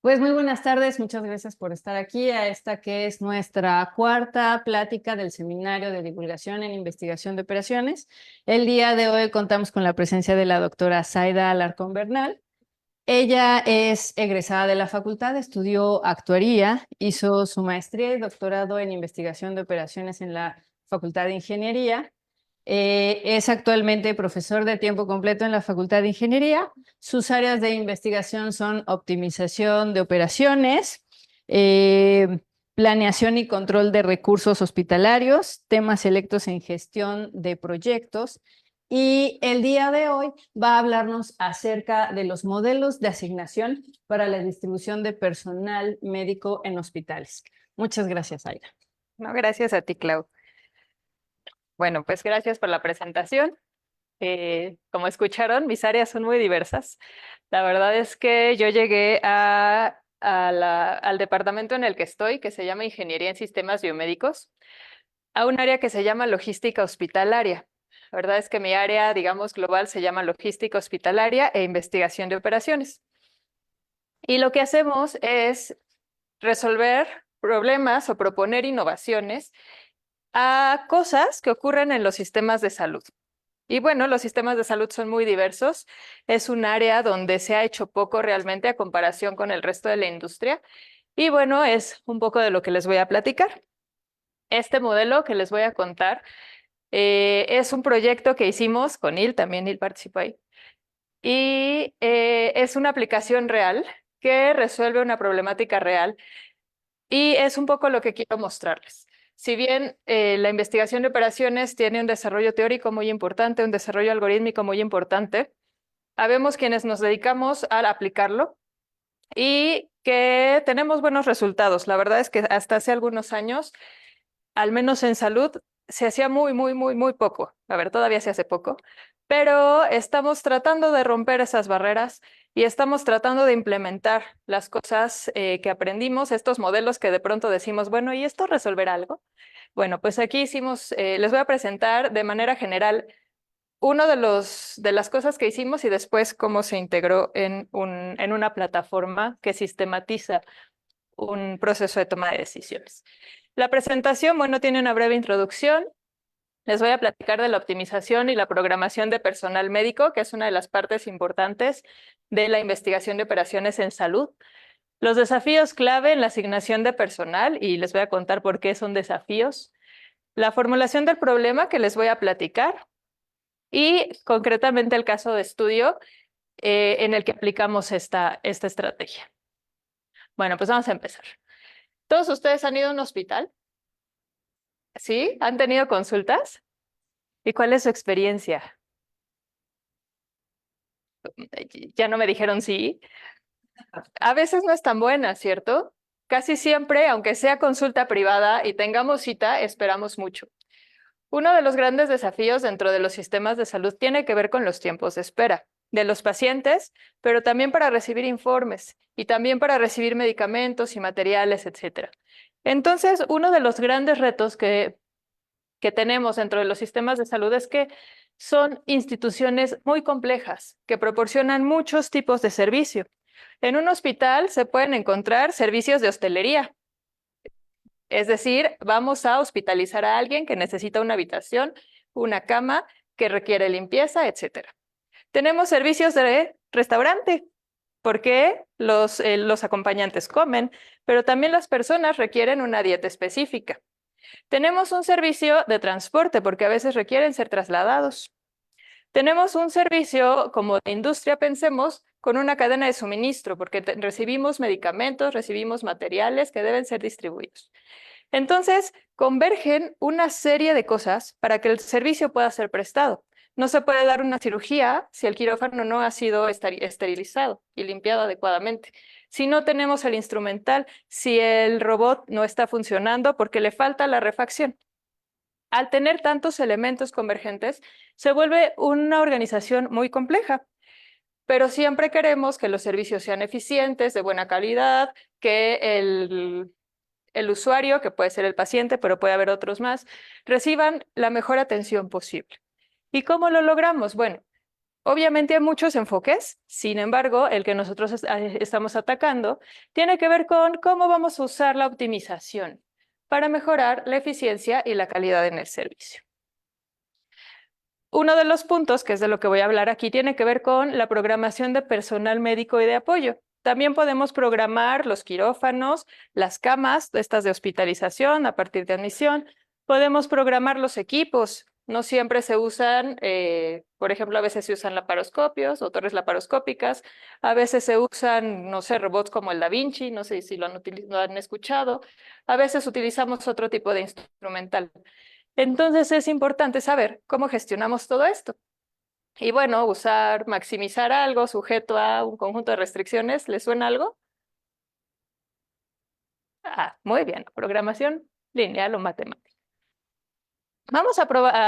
Pues muy buenas tardes, muchas gracias por estar aquí a esta que es nuestra cuarta plática del Seminario de Divulgación en Investigación de Operaciones. El día de hoy contamos con la presencia de la doctora Zaida Alarcón Bernal. Ella es egresada de la facultad, estudió actuaría, hizo su maestría y doctorado en investigación de operaciones en la Facultad de Ingeniería. Es actualmente profesor de tiempo completo en la Facultad de Ingeniería. Sus áreas de investigación son optimización de operaciones, planeación y control de recursos hospitalarios, temas selectos en gestión de proyectos. Y el día de hoy va a hablarnos acerca de los modelos de asignación para la distribución de personal médico en hospitales. Muchas gracias, Aira. No, gracias a ti, Clau. Bueno, pues gracias por la presentación. Como escucharon, mis áreas son muy diversas. La verdad es que yo llegué al departamento en el que estoy, que se llama Ingeniería en Sistemas Biomédicos, a un área que se llama Logística Hospitalaria. La verdad es que mi área, digamos, global se llama Logística Hospitalaria e Investigación de Operaciones. Y lo que hacemos es resolver problemas o proponer innovaciones a cosas que ocurren en los sistemas de salud. Y bueno, los sistemas de salud son muy diversos. Es un área donde se ha hecho poco realmente a comparación con el resto de la industria. Y bueno, es un poco de lo que les voy a platicar. Este modelo que les voy a contar es un proyecto que hicimos con Il, también Il participó ahí. Y es una aplicación real que resuelve una problemática real. Y es un poco lo que quiero mostrarles. Si bien la investigación de operaciones tiene un desarrollo teórico muy importante, un desarrollo algorítmico muy importante, habemos quienes nos dedicamos a aplicarlo y que tenemos buenos resultados. La verdad es que hasta hace algunos años, al menos en salud, se hacía muy poco. A ver, todavía se hace poco, pero estamos tratando de romper esas barreras y estamos tratando de implementar las cosas que aprendimos, estos modelos que de pronto decimos, bueno, ¿y esto resolverá algo? Bueno, pues aquí hicimos, les voy a presentar de manera general uno de las cosas que hicimos y después cómo se integró en una plataforma que sistematiza un proceso de toma de decisiones. La presentación, bueno, tiene una breve introducción. Les voy a platicar de la optimización y la programación de personal médico, que es una de las partes importantes de la investigación de operaciones en salud. Los desafíos clave en la asignación de personal, y les voy a contar por qué son desafíos. La formulación del problema que les voy a platicar y concretamente el caso de estudio en el que aplicamos esta estrategia. Bueno, pues vamos a empezar. ¿Todos ustedes han ido a un hospital? ¿Sí? ¿Han tenido consultas? ¿Y cuál es su experiencia? Ya no me dijeron sí. A veces no es tan buena, ¿cierto? Casi siempre, aunque sea consulta privada y tengamos cita, esperamos mucho. Uno de los grandes desafíos dentro de los sistemas de salud tiene que ver con los tiempos de espera de los pacientes, pero también para recibir informes y también para recibir medicamentos y materiales, etc. Entonces, uno de los grandes retos que tenemos dentro de los sistemas de salud es que son instituciones muy complejas que proporcionan muchos tipos de servicio. En un hospital se pueden encontrar servicios de hostelería, es decir, vamos a hospitalizar a alguien que necesita una habitación, una cama, que requiere limpieza, etc. Tenemos servicios de restaurante, porque los acompañantes comen, pero también las personas requieren una dieta específica. Tenemos un servicio de transporte, porque a veces requieren ser trasladados. Tenemos un servicio como de industria, pensemos, con una cadena de suministro, porque recibimos medicamentos, recibimos materiales que deben ser distribuidos. Entonces, convergen una serie de cosas para que el servicio pueda ser prestado. No se puede dar una cirugía si el quirófano no ha sido esterilizado y limpiado adecuadamente. Si no tenemos el instrumental, si el robot no está funcionando porque le falta la refacción. Al tener tantos elementos convergentes, se vuelve una organización muy compleja, pero siempre queremos que los servicios sean eficientes, de buena calidad, que el usuario, que puede ser el paciente, pero puede haber otros más, reciban la mejor atención posible. ¿Y cómo lo logramos? Bueno, Obviamente hay muchos enfoques, sin embargo, el que nosotros estamos atacando tiene que ver con cómo vamos a usar la optimización para mejorar la eficiencia y la calidad en el servicio. Uno de los puntos, que es de lo que voy a hablar aquí, tiene que ver con la programación de personal médico y de apoyo. También podemos programar los quirófanos, las camas, estas de hospitalización a partir de admisión. Podemos programar los equipos. No siempre se usan, por ejemplo, a veces se usan laparoscopios o torres laparoscópicas. A veces se usan, no sé, robots como el Da Vinci, no sé si lo han escuchado. A veces utilizamos otro tipo de instrumental. Entonces es importante saber cómo gestionamos todo esto. Y bueno, maximizar algo sujeto a un conjunto de restricciones, ¿les suena algo? Ah, muy bien, programación lineal o matemática. Vamos a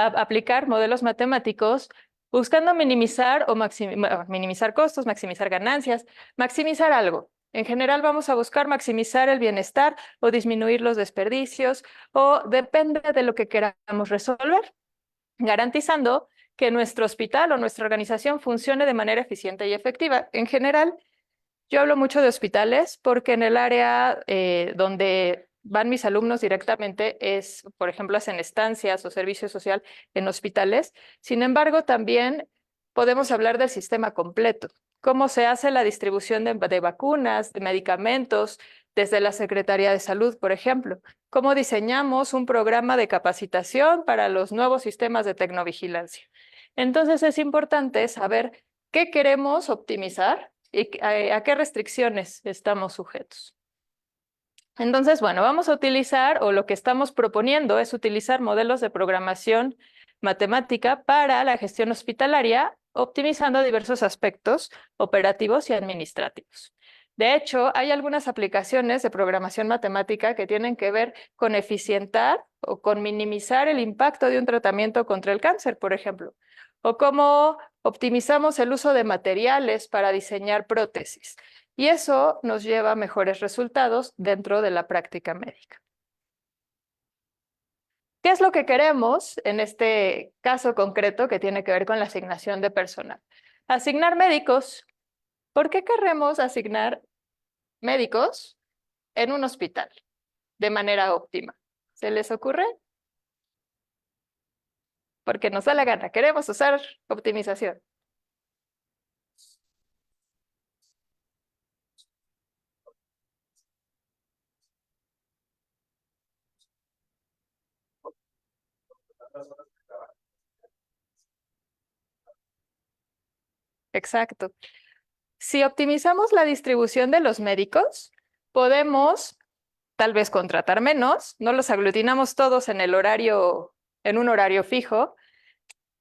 aplicar modelos matemáticos buscando minimizar o minimizar costos, maximizar ganancias, maximizar algo. En general vamos a buscar maximizar el bienestar o disminuir los desperdicios o depende de lo que queramos resolver, garantizando que nuestro hospital o nuestra organización funcione de manera eficiente y efectiva. En general, yo hablo mucho de hospitales porque en el área donde van mis alumnos directamente es, por ejemplo, hacen estancias o servicio social en hospitales. Sin embargo, también podemos hablar del sistema completo, cómo se hace la distribución de vacunas, de medicamentos, desde la Secretaría de Salud, por ejemplo, cómo diseñamos un programa de capacitación para los nuevos sistemas de tecnovigilancia. Entonces es importante saber qué queremos optimizar y a qué restricciones estamos sujetos. Entonces, bueno, vamos a utilizar, o lo que estamos proponiendo es utilizar modelos de programación matemática para la gestión hospitalaria, optimizando diversos aspectos operativos y administrativos. De hecho, hay algunas aplicaciones de programación matemática que tienen que ver con eficientar o con minimizar el impacto de un tratamiento contra el cáncer, por ejemplo, o cómo optimizamos el uso de materiales para diseñar prótesis. Y eso nos lleva a mejores resultados dentro de la práctica médica. ¿Qué es lo que queremos en este caso concreto que tiene que ver con la asignación de personal? Asignar médicos. ¿Por qué queremos asignar médicos en un hospital de manera óptima? ¿Se les ocurre? Porque nos da la gana. Queremos usar optimización. Exacto. Si optimizamos la distribución de los médicos, podemos tal vez contratar menos, no los aglutinamos todos en un horario fijo,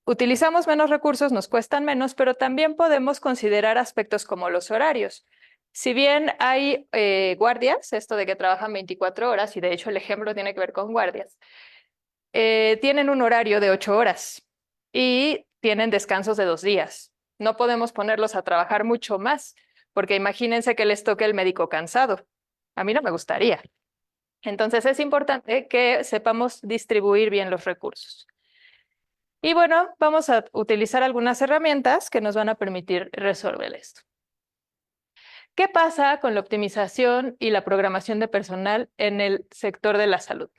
utilizamos menos recursos, nos cuestan menos, pero también podemos considerar aspectos como los horarios. Si bien hay guardias, esto de que trabajan 24 horas, y de hecho el ejemplo tiene que ver con guardias, tienen un horario de 8 horas y tienen descansos de 2 días. No podemos ponerlos a trabajar mucho más, porque imagínense que les toque el médico cansado. A mí no me gustaría. Entonces es importante que sepamos distribuir bien los recursos. Y bueno, vamos a utilizar algunas herramientas que nos van a permitir resolver esto. ¿Qué pasa con la optimización y la programación de personal en el sector de la salud?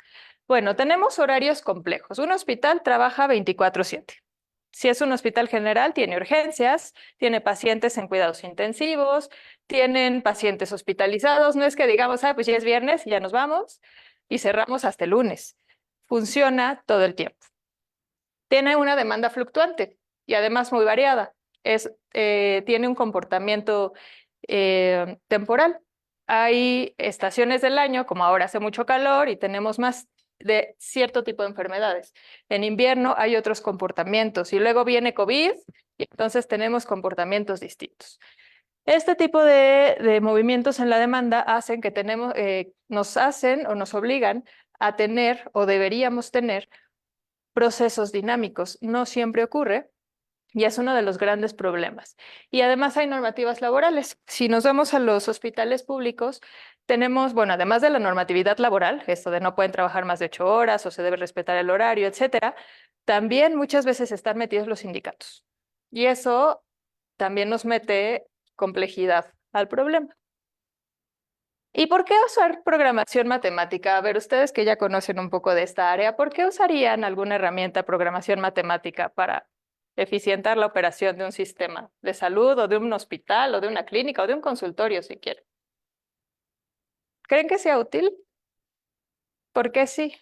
Bueno, tenemos horarios complejos. Un hospital trabaja 24/7. Si es un hospital general, tiene urgencias, tiene pacientes en cuidados intensivos, tienen pacientes hospitalizados. No es que digamos, pues ya es viernes y ya nos vamos y cerramos hasta el lunes. Funciona todo el tiempo. Tiene una demanda fluctuante y además muy variada. Tiene un comportamiento temporal. Hay estaciones del año, como ahora hace mucho calor y tenemos más de cierto tipo de enfermedades. En invierno hay otros comportamientos y luego viene COVID y entonces tenemos comportamientos distintos. Este tipo de movimientos en la demanda hacen que nos hacen o nos obligan a tener o deberíamos tener procesos dinámicos. No siempre ocurre. Y es uno de los grandes problemas. Y además hay normativas laborales. Si nos vamos a los hospitales públicos, tenemos, bueno, además de la normatividad laboral, esto de no pueden trabajar más de 8 horas o se debe respetar el horario, etcétera, también muchas veces están metidos los sindicatos. Y eso también nos mete complejidad al problema. ¿Y por qué usar programación matemática? A ver, ustedes que ya conocen un poco de esta área, ¿por qué usarían alguna herramienta de programación matemática para eficientar la operación de un sistema de salud o de un hospital o de una clínica o de un consultorio, si quieren? ¿Creen que sea útil? ¿Por qué sí?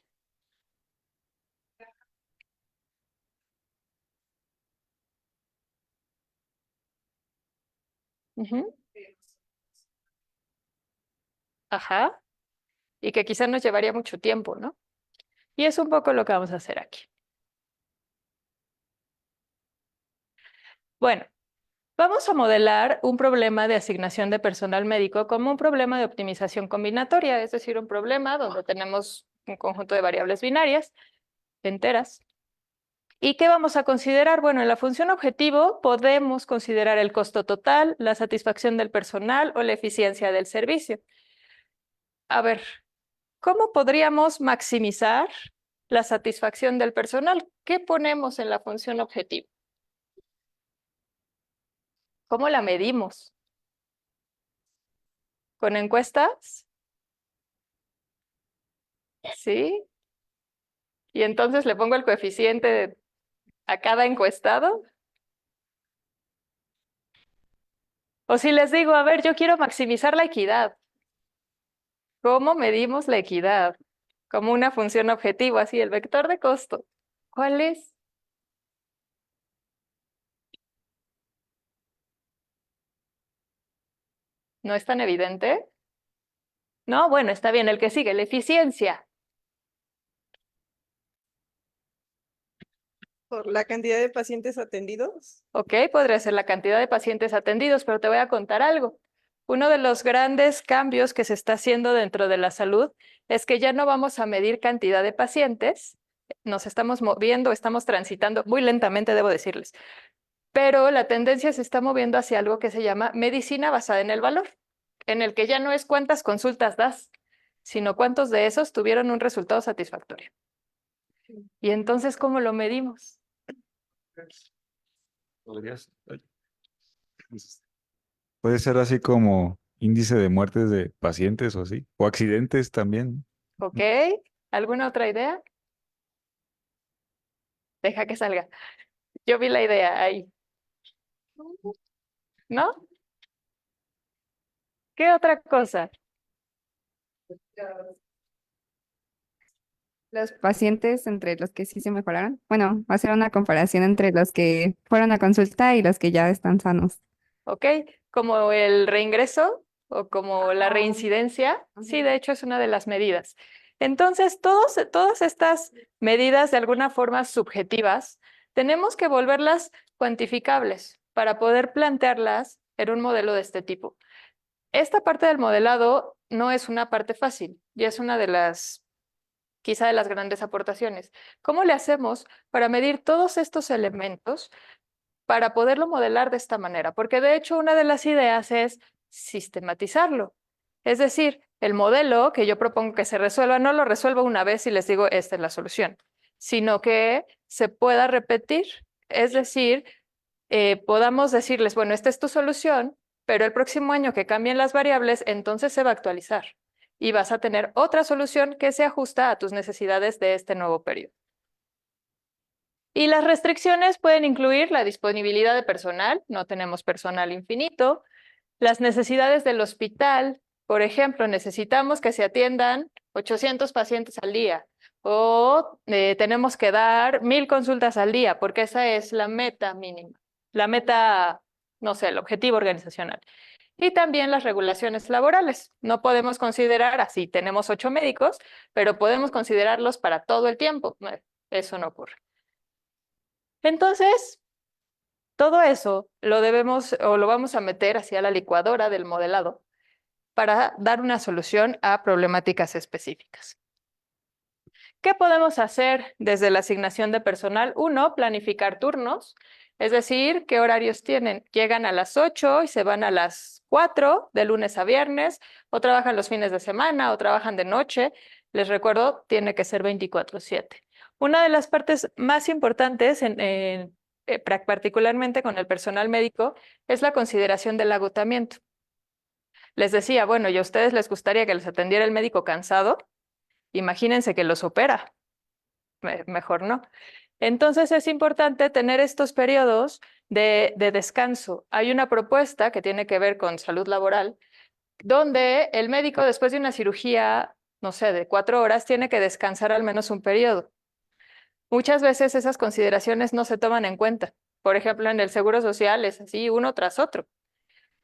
Ujú. Ajá. Y que quizás nos llevaría mucho tiempo, ¿no? Y es un poco lo que vamos a hacer aquí. Bueno, vamos a modelar un problema de asignación de personal médico como un problema de optimización combinatoria, es decir, un problema donde tenemos un conjunto de variables binarias enteras. ¿Y qué vamos a considerar? Bueno, en la función objetivo podemos considerar el costo total, la satisfacción del personal o la eficiencia del servicio. A ver, ¿cómo podríamos maximizar la satisfacción del personal? ¿Qué ponemos en la función objetivo? ¿Cómo la medimos? ¿Con encuestas? ¿Sí? Y entonces le pongo el coeficiente a cada encuestado. O si les digo, a ver, yo quiero maximizar la equidad. ¿Cómo medimos la equidad? Como una función objetivo, así, el vector de costo. ¿Cuál es? ¿No es tan evidente? No, bueno, está bien, el que sigue, la eficiencia. Por la cantidad de pacientes atendidos. Ok, podría ser la cantidad de pacientes atendidos, pero te voy a contar algo. Uno de los grandes cambios que se está haciendo dentro de la salud es que ya no vamos a medir cantidad de pacientes, nos estamos moviendo, estamos transitando muy lentamente, debo decirles, pero la tendencia se está moviendo hacia algo que se llama medicina basada en el valor, en el que ya no es cuántas consultas das, sino cuántos de esos tuvieron un resultado satisfactorio. Y entonces, ¿cómo lo medimos? ¿Podrías? Puede ser así como índice de muertes de pacientes o así, o accidentes también. ¿Ok? ¿Alguna otra idea? Deja que salga. Yo vi la idea ahí. ¿No? ¿Qué otra cosa? Los pacientes entre los que sí se mejoraron. Bueno, hacer una comparación entre los que fueron a consulta y los que ya están sanos. ¿Ok? Como el reingreso o como la reincidencia. Sí, de hecho es una de las medidas. Entonces, todas estas medidas de alguna forma subjetivas, tenemos que volverlas cuantificables para poder plantearlas en un modelo de este tipo. Esta parte del modelado no es una parte fácil y es una de las, quizá de las grandes aportaciones. ¿Cómo le hacemos para medir todos estos elementos para poderlo modelar de esta manera? Porque de hecho una de las ideas es sistematizarlo. Es decir, el modelo que yo propongo que se resuelva, no lo resuelvo una vez y les digo, esta es la solución, sino que se pueda repetir. Es decir, podamos decirles, bueno, esta es tu solución, pero el próximo año que cambien las variables, entonces se va a actualizar y vas a tener otra solución que se ajusta a tus necesidades de este nuevo periodo. Y las restricciones pueden incluir la disponibilidad de personal, no tenemos personal infinito, las necesidades del hospital, por ejemplo, necesitamos que se atiendan 800 pacientes al día o tenemos que dar 1000 consultas al día, porque esa es la meta mínima, la meta, no sé, el objetivo organizacional. Y también las regulaciones laborales. No podemos considerar así, tenemos 8 médicos, pero podemos considerarlos para todo el tiempo. Eso no ocurre. Entonces, todo eso lo debemos o lo vamos a meter hacia la licuadora del modelado para dar una solución a problemáticas específicas. ¿Qué podemos hacer desde la asignación de personal? Uno, planificar turnos, es decir, qué horarios tienen. Llegan a las 8 y se van a las 4 de lunes a viernes, o trabajan los fines de semana, o trabajan de noche. Les recuerdo, tiene que ser 24/7. Una de las partes más importantes particularmente con el personal médico, es la consideración del agotamiento. Les decía, bueno, ¿y a ustedes les gustaría que les atendiera el médico cansado? Imagínense que los opera. Mejor no. Entonces es importante tener estos periodos de descanso. Hay una propuesta que tiene que ver con salud laboral, donde el médico después de una cirugía, no sé, de 4 horas, tiene que descansar al menos un periodo. Muchas veces esas consideraciones no se toman en cuenta. Por ejemplo, en el seguro social es así, uno tras otro.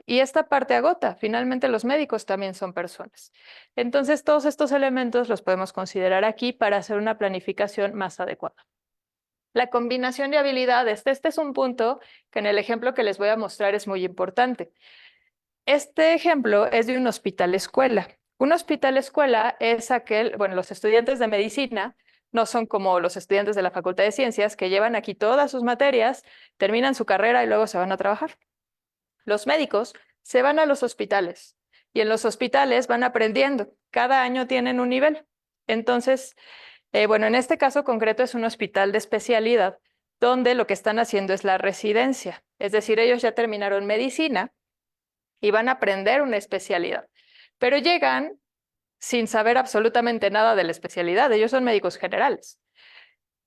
Y esta parte agota. Finalmente, los médicos también son personas. Entonces, todos estos elementos los podemos considerar aquí para hacer una planificación más adecuada. La combinación de habilidades. Este es un punto que en el ejemplo que les voy a mostrar es muy importante. Este ejemplo es de un hospital escuela. Un hospital escuela es aquel, bueno, los estudiantes de medicina no son como los estudiantes de la Facultad de Ciencias que llevan aquí todas sus materias, terminan su carrera y luego se van a trabajar. Los médicos se van a los hospitales y en los hospitales van aprendiendo. Cada año tienen un nivel. Entonces, bueno, en este caso concreto es un hospital de especialidad donde lo que están haciendo es la residencia. Es decir, ellos ya terminaron medicina y van a aprender una especialidad, pero llegan sin saber absolutamente nada de la especialidad. Ellos son médicos generales.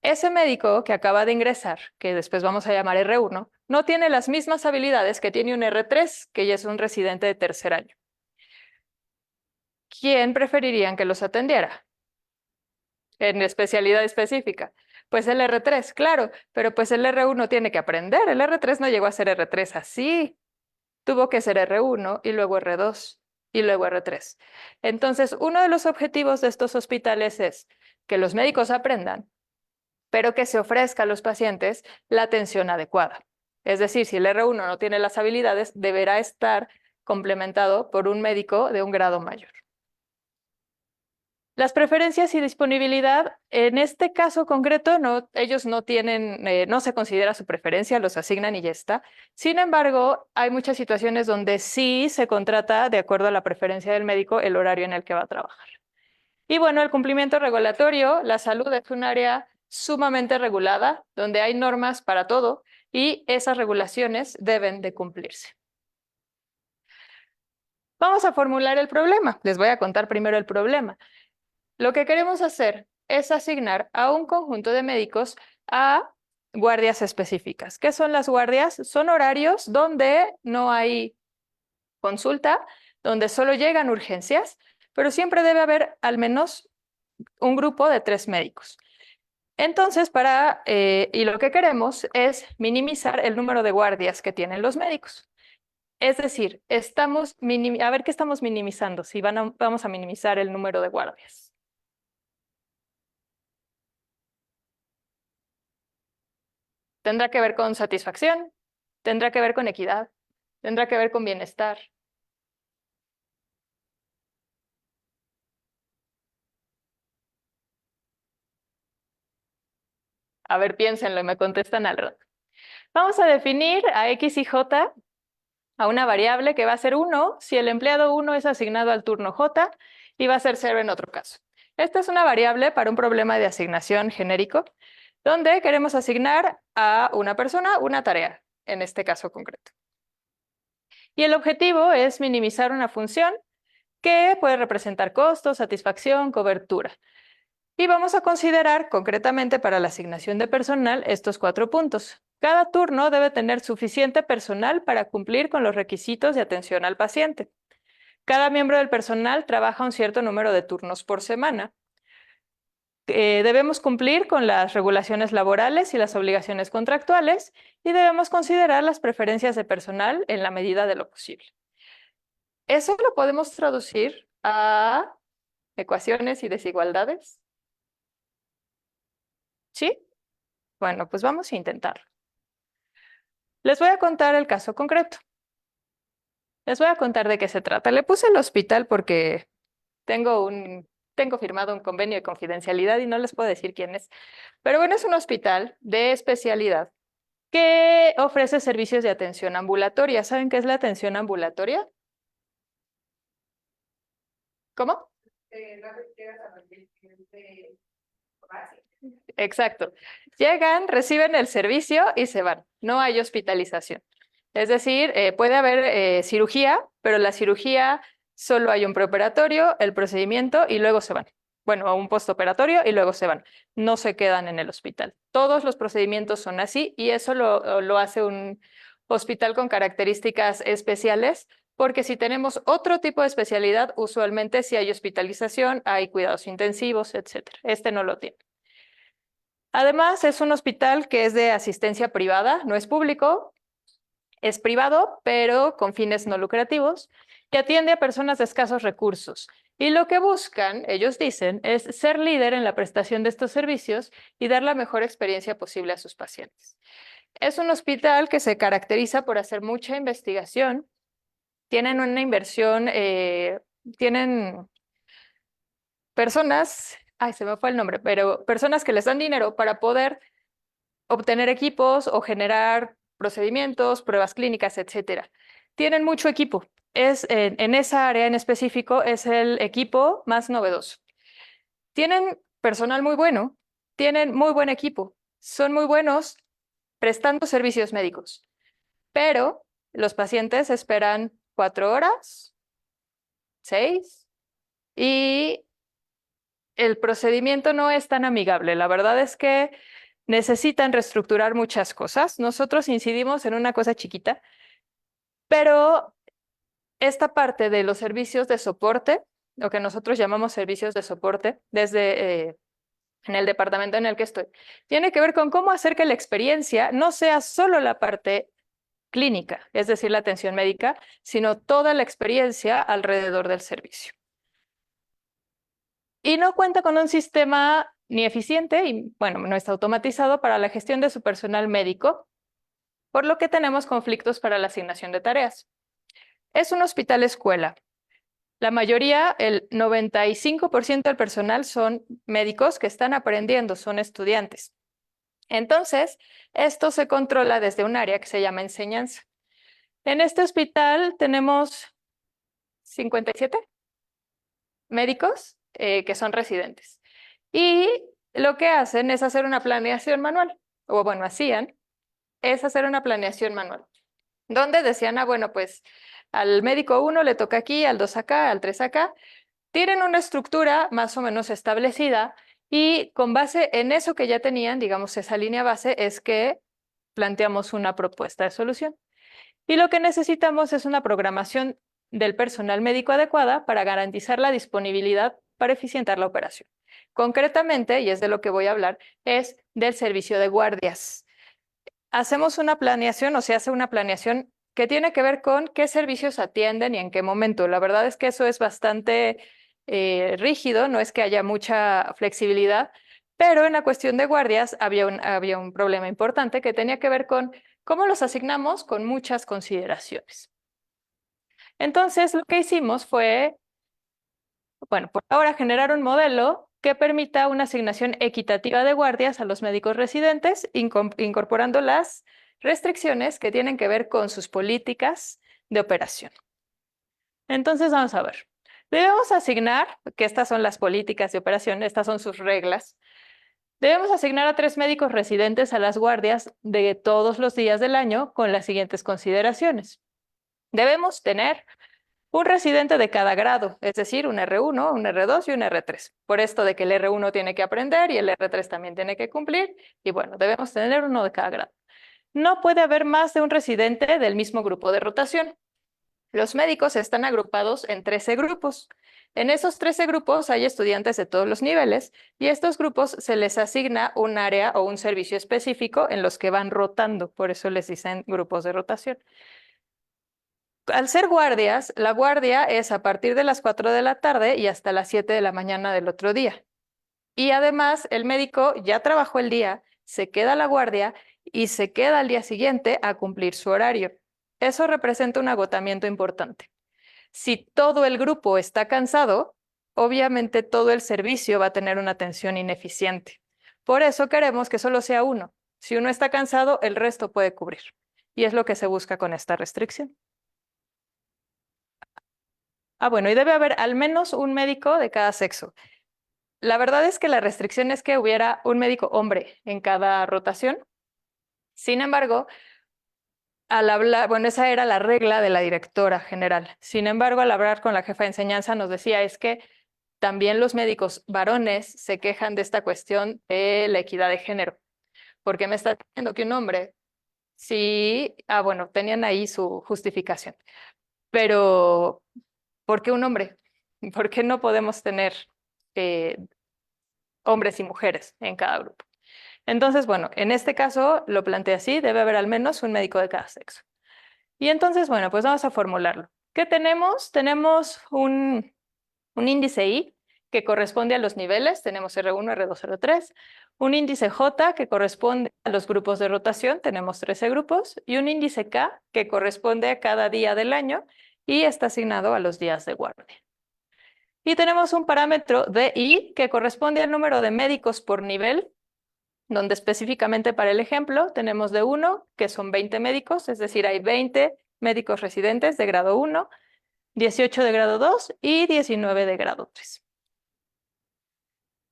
Ese médico que acaba de ingresar, que después vamos a llamar R1, no tiene las mismas habilidades que tiene un R3, que ya es un residente de tercer año. ¿Quién preferirían que los atendiera en especialidad específica? Pues el R3, claro, pero pues el R1 tiene que aprender. El R3 no llegó a ser R3 así. Tuvo que ser R1 y luego R2 y luego R3. Entonces, uno de los objetivos de estos hospitales es que los médicos aprendan, pero que se ofrezca a los pacientes la atención adecuada. Es decir, si el R1 no tiene las habilidades, deberá estar complementado por un médico de un grado mayor. Las preferencias y disponibilidad, en este caso concreto, ellos no tienen, no se considera su preferencia, los asignan y ya está. Sin embargo, hay muchas situaciones donde sí se contrata, de acuerdo a la preferencia del médico, el horario en el que va a trabajar. Y bueno, el cumplimiento regulatorio, la salud es un área sumamente regulada, donde hay normas para todo y esas regulaciones deben de cumplirse. Vamos a formular el problema. Les voy a contar primero el problema. Lo que queremos hacer es asignar a un conjunto de médicos a guardias específicas. ¿Qué son las guardias? Son horarios donde no hay consulta, donde solo llegan urgencias, pero siempre debe haber al menos un grupo de 3 médicos. Entonces, y lo que queremos es minimizar el número de guardias que tienen los médicos. Es decir, a ver qué estamos minimizando, si vamos a minimizar el número de guardias. Tendrá que ver con satisfacción, tendrá que ver con equidad, tendrá que ver con bienestar. A ver, piénsenlo y me contestan al rato. Vamos a definir a X y J a una variable que va a ser 1 si el empleado 1 es asignado al turno J y va a ser 0 en otro caso. Esta es una variable para un problema de asignación genérico, donde queremos asignar a una persona una tarea, en este caso concreto. Y el objetivo es minimizar una función que puede representar costos, satisfacción, cobertura. Y vamos a considerar concretamente para la asignación de personal estos 4 puntos. Cada turno debe tener suficiente personal para cumplir con los requisitos de atención al paciente. Cada miembro del personal trabaja un cierto número de turnos por semana. Debemos cumplir con las regulaciones laborales y las obligaciones contractuales y debemos considerar las preferencias de personal en la medida de lo posible. Eso lo podemos traducir a ecuaciones y desigualdades. ¿Sí? Bueno, pues vamos a intentarlo. Les voy a contar el caso concreto. Les voy a contar de qué se trata. Le puse el hospital porque tengo firmado un convenio de confidencialidad y no les puedo decir quién es. Pero bueno, es un hospital de especialidad que ofrece servicios de atención ambulatoria. ¿Saben qué es la atención ambulatoria? ¿Cómo? Exacto. Llegan, reciben el servicio y se van. No hay hospitalización. Es decir, puede haber cirugía, pero la cirugía solo hay un preoperatorio, el procedimiento y luego se van. Bueno, un postoperatorio y luego se van. No se quedan en el hospital. Todos los procedimientos son así y eso lo hace un hospital con características especiales, porque si tenemos otro tipo de especialidad, usualmente si hay hospitalización, hay cuidados intensivos, etc. Este no lo tiene. Además, es un hospital que es de asistencia privada, no es público, es privado, pero con fines no lucrativos, que atiende a personas de escasos recursos. Y lo que buscan, ellos dicen, es ser líder en la prestación de estos servicios y dar la mejor experiencia posible a sus pacientes. Es un hospital que se caracteriza por hacer mucha investigación, tienen una inversión, tienen personas, ay, se me fue el nombre, pero personas que les dan dinero para poder obtener equipos o generar procedimientos, pruebas clínicas, etcétera. Tienen mucho equipo. En esa área en específico es el equipo más novedoso. Tienen personal muy bueno, tienen muy buen equipo, son muy buenos prestando servicios médicos, pero los pacientes esperan 4 horas, 6, y el procedimiento no es tan amigable. La verdad es que necesitan reestructurar muchas cosas. Nosotros incidimos en una cosa chiquita, pero esta parte de los servicios de soporte, lo que nosotros llamamos servicios de soporte, desde en el departamento en el que estoy, tiene que ver con cómo hacer que la experiencia no sea solo la parte clínica, es decir, la atención médica, sino toda la experiencia alrededor del servicio. Y no cuenta con un sistema ni eficiente y, bueno, no está automatizado para la gestión de su personal médico, por lo que tenemos conflictos para la asignación de tareas. Es un hospital escuela. La mayoría, el 95% del personal son médicos que están aprendiendo, son estudiantes. Entonces, esto se controla desde un área que se llama enseñanza. En este hospital tenemos 57 médicos que son residentes. Y lo que hacen es hacer una planeación manual, o bueno, hacían, es hacer una planeación manual, donde decían, bueno, pues al médico 1 le toca aquí, al 2 acá, al 3 acá. Tienen una estructura más o menos establecida y con base en eso que ya tenían, digamos, esa línea base, es que planteamos una propuesta de solución. Y lo que necesitamos es una programación del personal médico adecuada para garantizar la disponibilidad para eficientar la operación. Concretamente, y es de lo que voy a hablar, es del servicio de guardias. Hacemos una planeación, o se hace una planeación que tiene que ver con qué servicios atienden y en qué momento. La verdad es que eso es bastante rígido, no es que haya mucha flexibilidad, pero en la cuestión de guardias había un problema importante que tenía que ver con cómo los asignamos con muchas consideraciones. Entonces, lo que hicimos fue, bueno, por ahora generar un modelo que permita una asignación equitativa de guardias a los médicos residentes, incorporando las restricciones que tienen que ver con sus políticas de operación. Entonces, vamos a ver. Debemos asignar, que estas son las políticas de operación, estas son sus reglas. Debemos asignar a 3 médicos residentes a las guardias de todos los días del año con las siguientes consideraciones. Debemos tener un residente de cada grado, es decir, un R1, un R2 y un R3. Por esto de que el R1 tiene que aprender y el R3 también tiene que cumplir. Y bueno, debemos tener uno de cada grado. No puede haber más de un residente del mismo grupo de rotación. Los médicos están agrupados en 13 grupos. En esos 13 grupos hay estudiantes de todos los niveles y a estos grupos se les asigna un área o un servicio específico en los que van rotando, por eso les dicen grupos de rotación. Al ser guardias, la guardia es a partir de las 4 de la tarde y hasta las 7 de la mañana del otro día. Y además, el médico ya trabajó el día, se queda a la guardia y se queda al día siguiente a cumplir su horario. Eso representa un agotamiento importante. Si todo el grupo está cansado, obviamente todo el servicio va a tener una atención ineficiente. Por eso queremos que solo sea uno. Si uno está cansado, el resto puede cubrir. Y es lo que se busca con esta restricción. Bueno, y debe haber al menos un médico de cada sexo. la verdad es que la restricción es que hubiera un médico hombre en cada rotación. Sin embargo, al hablar, bueno, esa era la regla de la directora general. Sin embargo, al hablar con la jefa de enseñanza nos decía es que también los médicos varones se quejan de esta cuestión de la equidad de género. ¿Por qué me está diciendo que un hombre? Sí, bueno, tenían ahí su justificación. Pero, ¿por qué un hombre? ¿Por qué no podemos tener hombres y mujeres en cada grupo? Entonces, bueno, en este caso lo planteé así, debe haber al menos un médico de cada sexo. Y entonces, bueno, pues vamos a formularlo. ¿Qué tenemos? Tenemos un índice I que corresponde a los niveles, tenemos R1, R2, R3, un índice J que corresponde a los grupos de rotación, tenemos 13 grupos, y un índice K que corresponde a cada día del año y está asignado a los días de guardia. Y tenemos un parámetro DI que corresponde al número de médicos por nivel, donde específicamente para el ejemplo tenemos de 1, que son 20 médicos, es decir, hay 20 médicos residentes de grado 1, 18 de grado 2 y 19 de grado 3.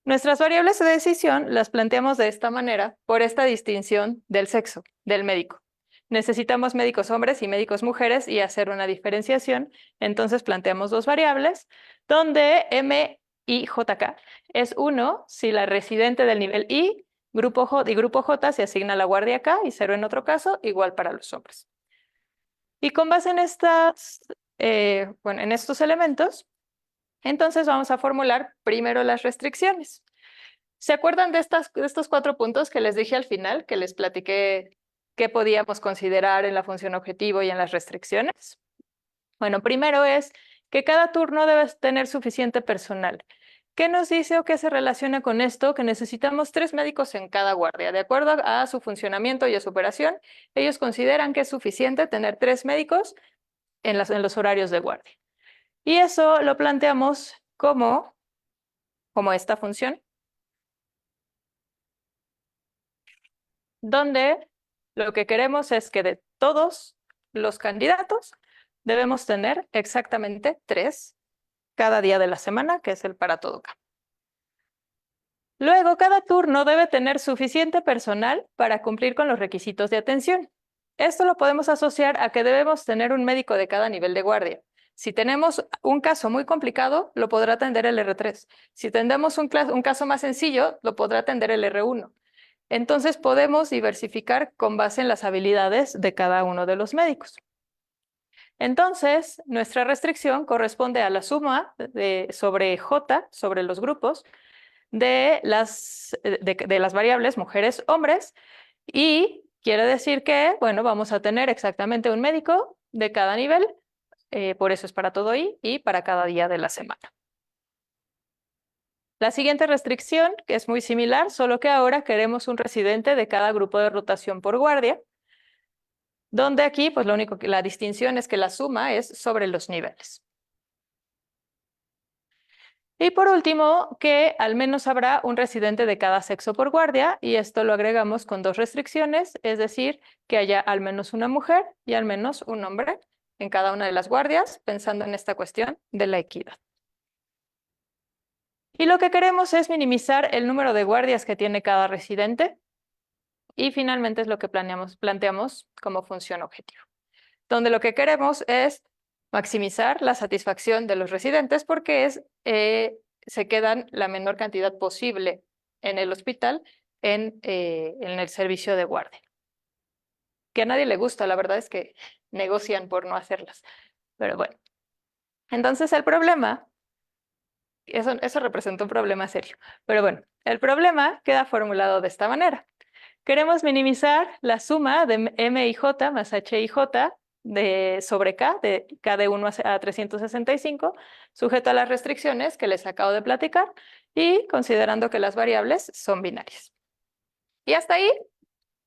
Nuestras variables de decisión las planteamos de esta manera por esta distinción del sexo del médico. Necesitamos médicos hombres y médicos mujeres y hacer una diferenciación, entonces planteamos dos variables donde M y JK es 1 si la residente del nivel I, grupo J y grupo J se asigna la guardia K y 0 en otro caso, igual para los hombres. Y con base en en estos elementos, entonces vamos a formular primero las restricciones. ¿Se acuerdan de estos 4 puntos que les dije al final, que les platiqué qué podíamos considerar en la función objetivo y en las restricciones? Bueno, primero es que cada turno debe tener suficiente personal. ¿Qué nos dice o qué se relaciona con esto? Que necesitamos 3 médicos en cada guardia. De acuerdo a su funcionamiento y a su operación, ellos consideran que es suficiente tener 3 médicos en los horarios de guardia. Y eso lo planteamos como esta función, donde lo que queremos es que de todos los candidatos debemos tener exactamente 3 cada día de la semana, que es el para todo K. Luego, cada turno debe tener suficiente personal para cumplir con los requisitos de atención. Esto lo podemos asociar a que debemos tener un médico de cada nivel de guardia. Si tenemos un caso muy complicado, lo podrá atender el R3. Si tenemos un caso más sencillo, lo podrá atender el R1. Entonces podemos diversificar con base en las habilidades de cada uno de los médicos. Entonces, nuestra restricción corresponde a la suma sobre J, sobre los grupos, de las variables mujeres-hombres, y quiere decir que, bueno, vamos a tener exactamente un médico de cada nivel, por eso es para todo I, y para cada día de la semana. La siguiente restricción, que es muy similar, solo que ahora queremos un residente de cada grupo de rotación por guardia, donde aquí, pues la distinción es que la suma es sobre los niveles. Y por último, que al menos habrá un residente de cada sexo por guardia, y esto lo agregamos con 2 restricciones, es decir, que haya al menos una mujer y al menos un hombre en cada una de las guardias, pensando en esta cuestión de la equidad. Y lo que queremos es minimizar el número de guardias que tiene cada residente, y finalmente es lo que planteamos como función objetivo, donde lo que queremos es maximizar la satisfacción de los residentes porque se quedan la menor cantidad posible en el hospital en el servicio de guardia. Que a nadie le gusta, la verdad es que negocian por no hacerlas. Pero bueno, entonces el problema, eso representa un problema serio. Pero bueno, el problema queda formulado de esta manera. Queremos minimizar la suma de M y J más H y J sobre K, de K de 1 a 365, sujeto a las restricciones que les acabo de platicar y considerando que las variables son binarias. Y hasta ahí,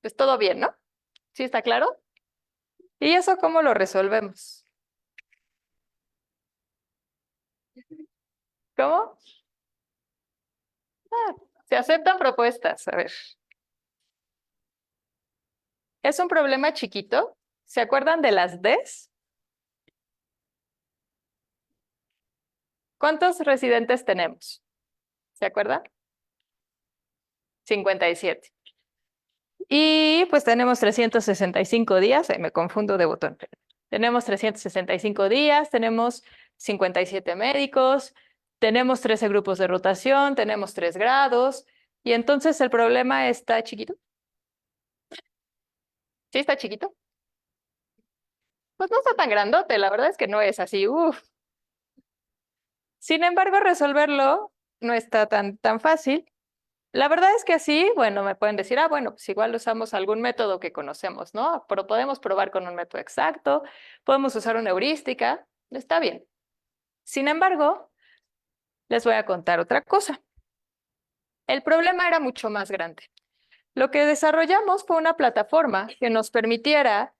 pues todo bien, ¿no? ¿Sí está claro? ¿Y eso cómo lo resolvemos? ¿Cómo? Se aceptan propuestas, a ver. Es un problema chiquito. ¿Se acuerdan de las Ds? ¿Cuántos residentes tenemos? ¿Se acuerdan? 57. Y pues tenemos 365 días, me confundo de botón. Tenemos 365 días, tenemos 57 médicos, tenemos 13 grupos de rotación, tenemos 3 grados, y entonces el problema está chiquito. ¿Sí está chiquito? Pues no está tan grandote, la verdad es que no es así, uf. Sin embargo, resolverlo no está tan fácil. La verdad es que así, bueno, me pueden decir, bueno, pues igual usamos algún método que conocemos, ¿no? Pero podemos probar con un método exacto, podemos usar una heurística, está bien. Sin embargo, les voy a contar otra cosa. El problema era mucho más grande. Lo que desarrollamos fue una plataforma que nos permitiera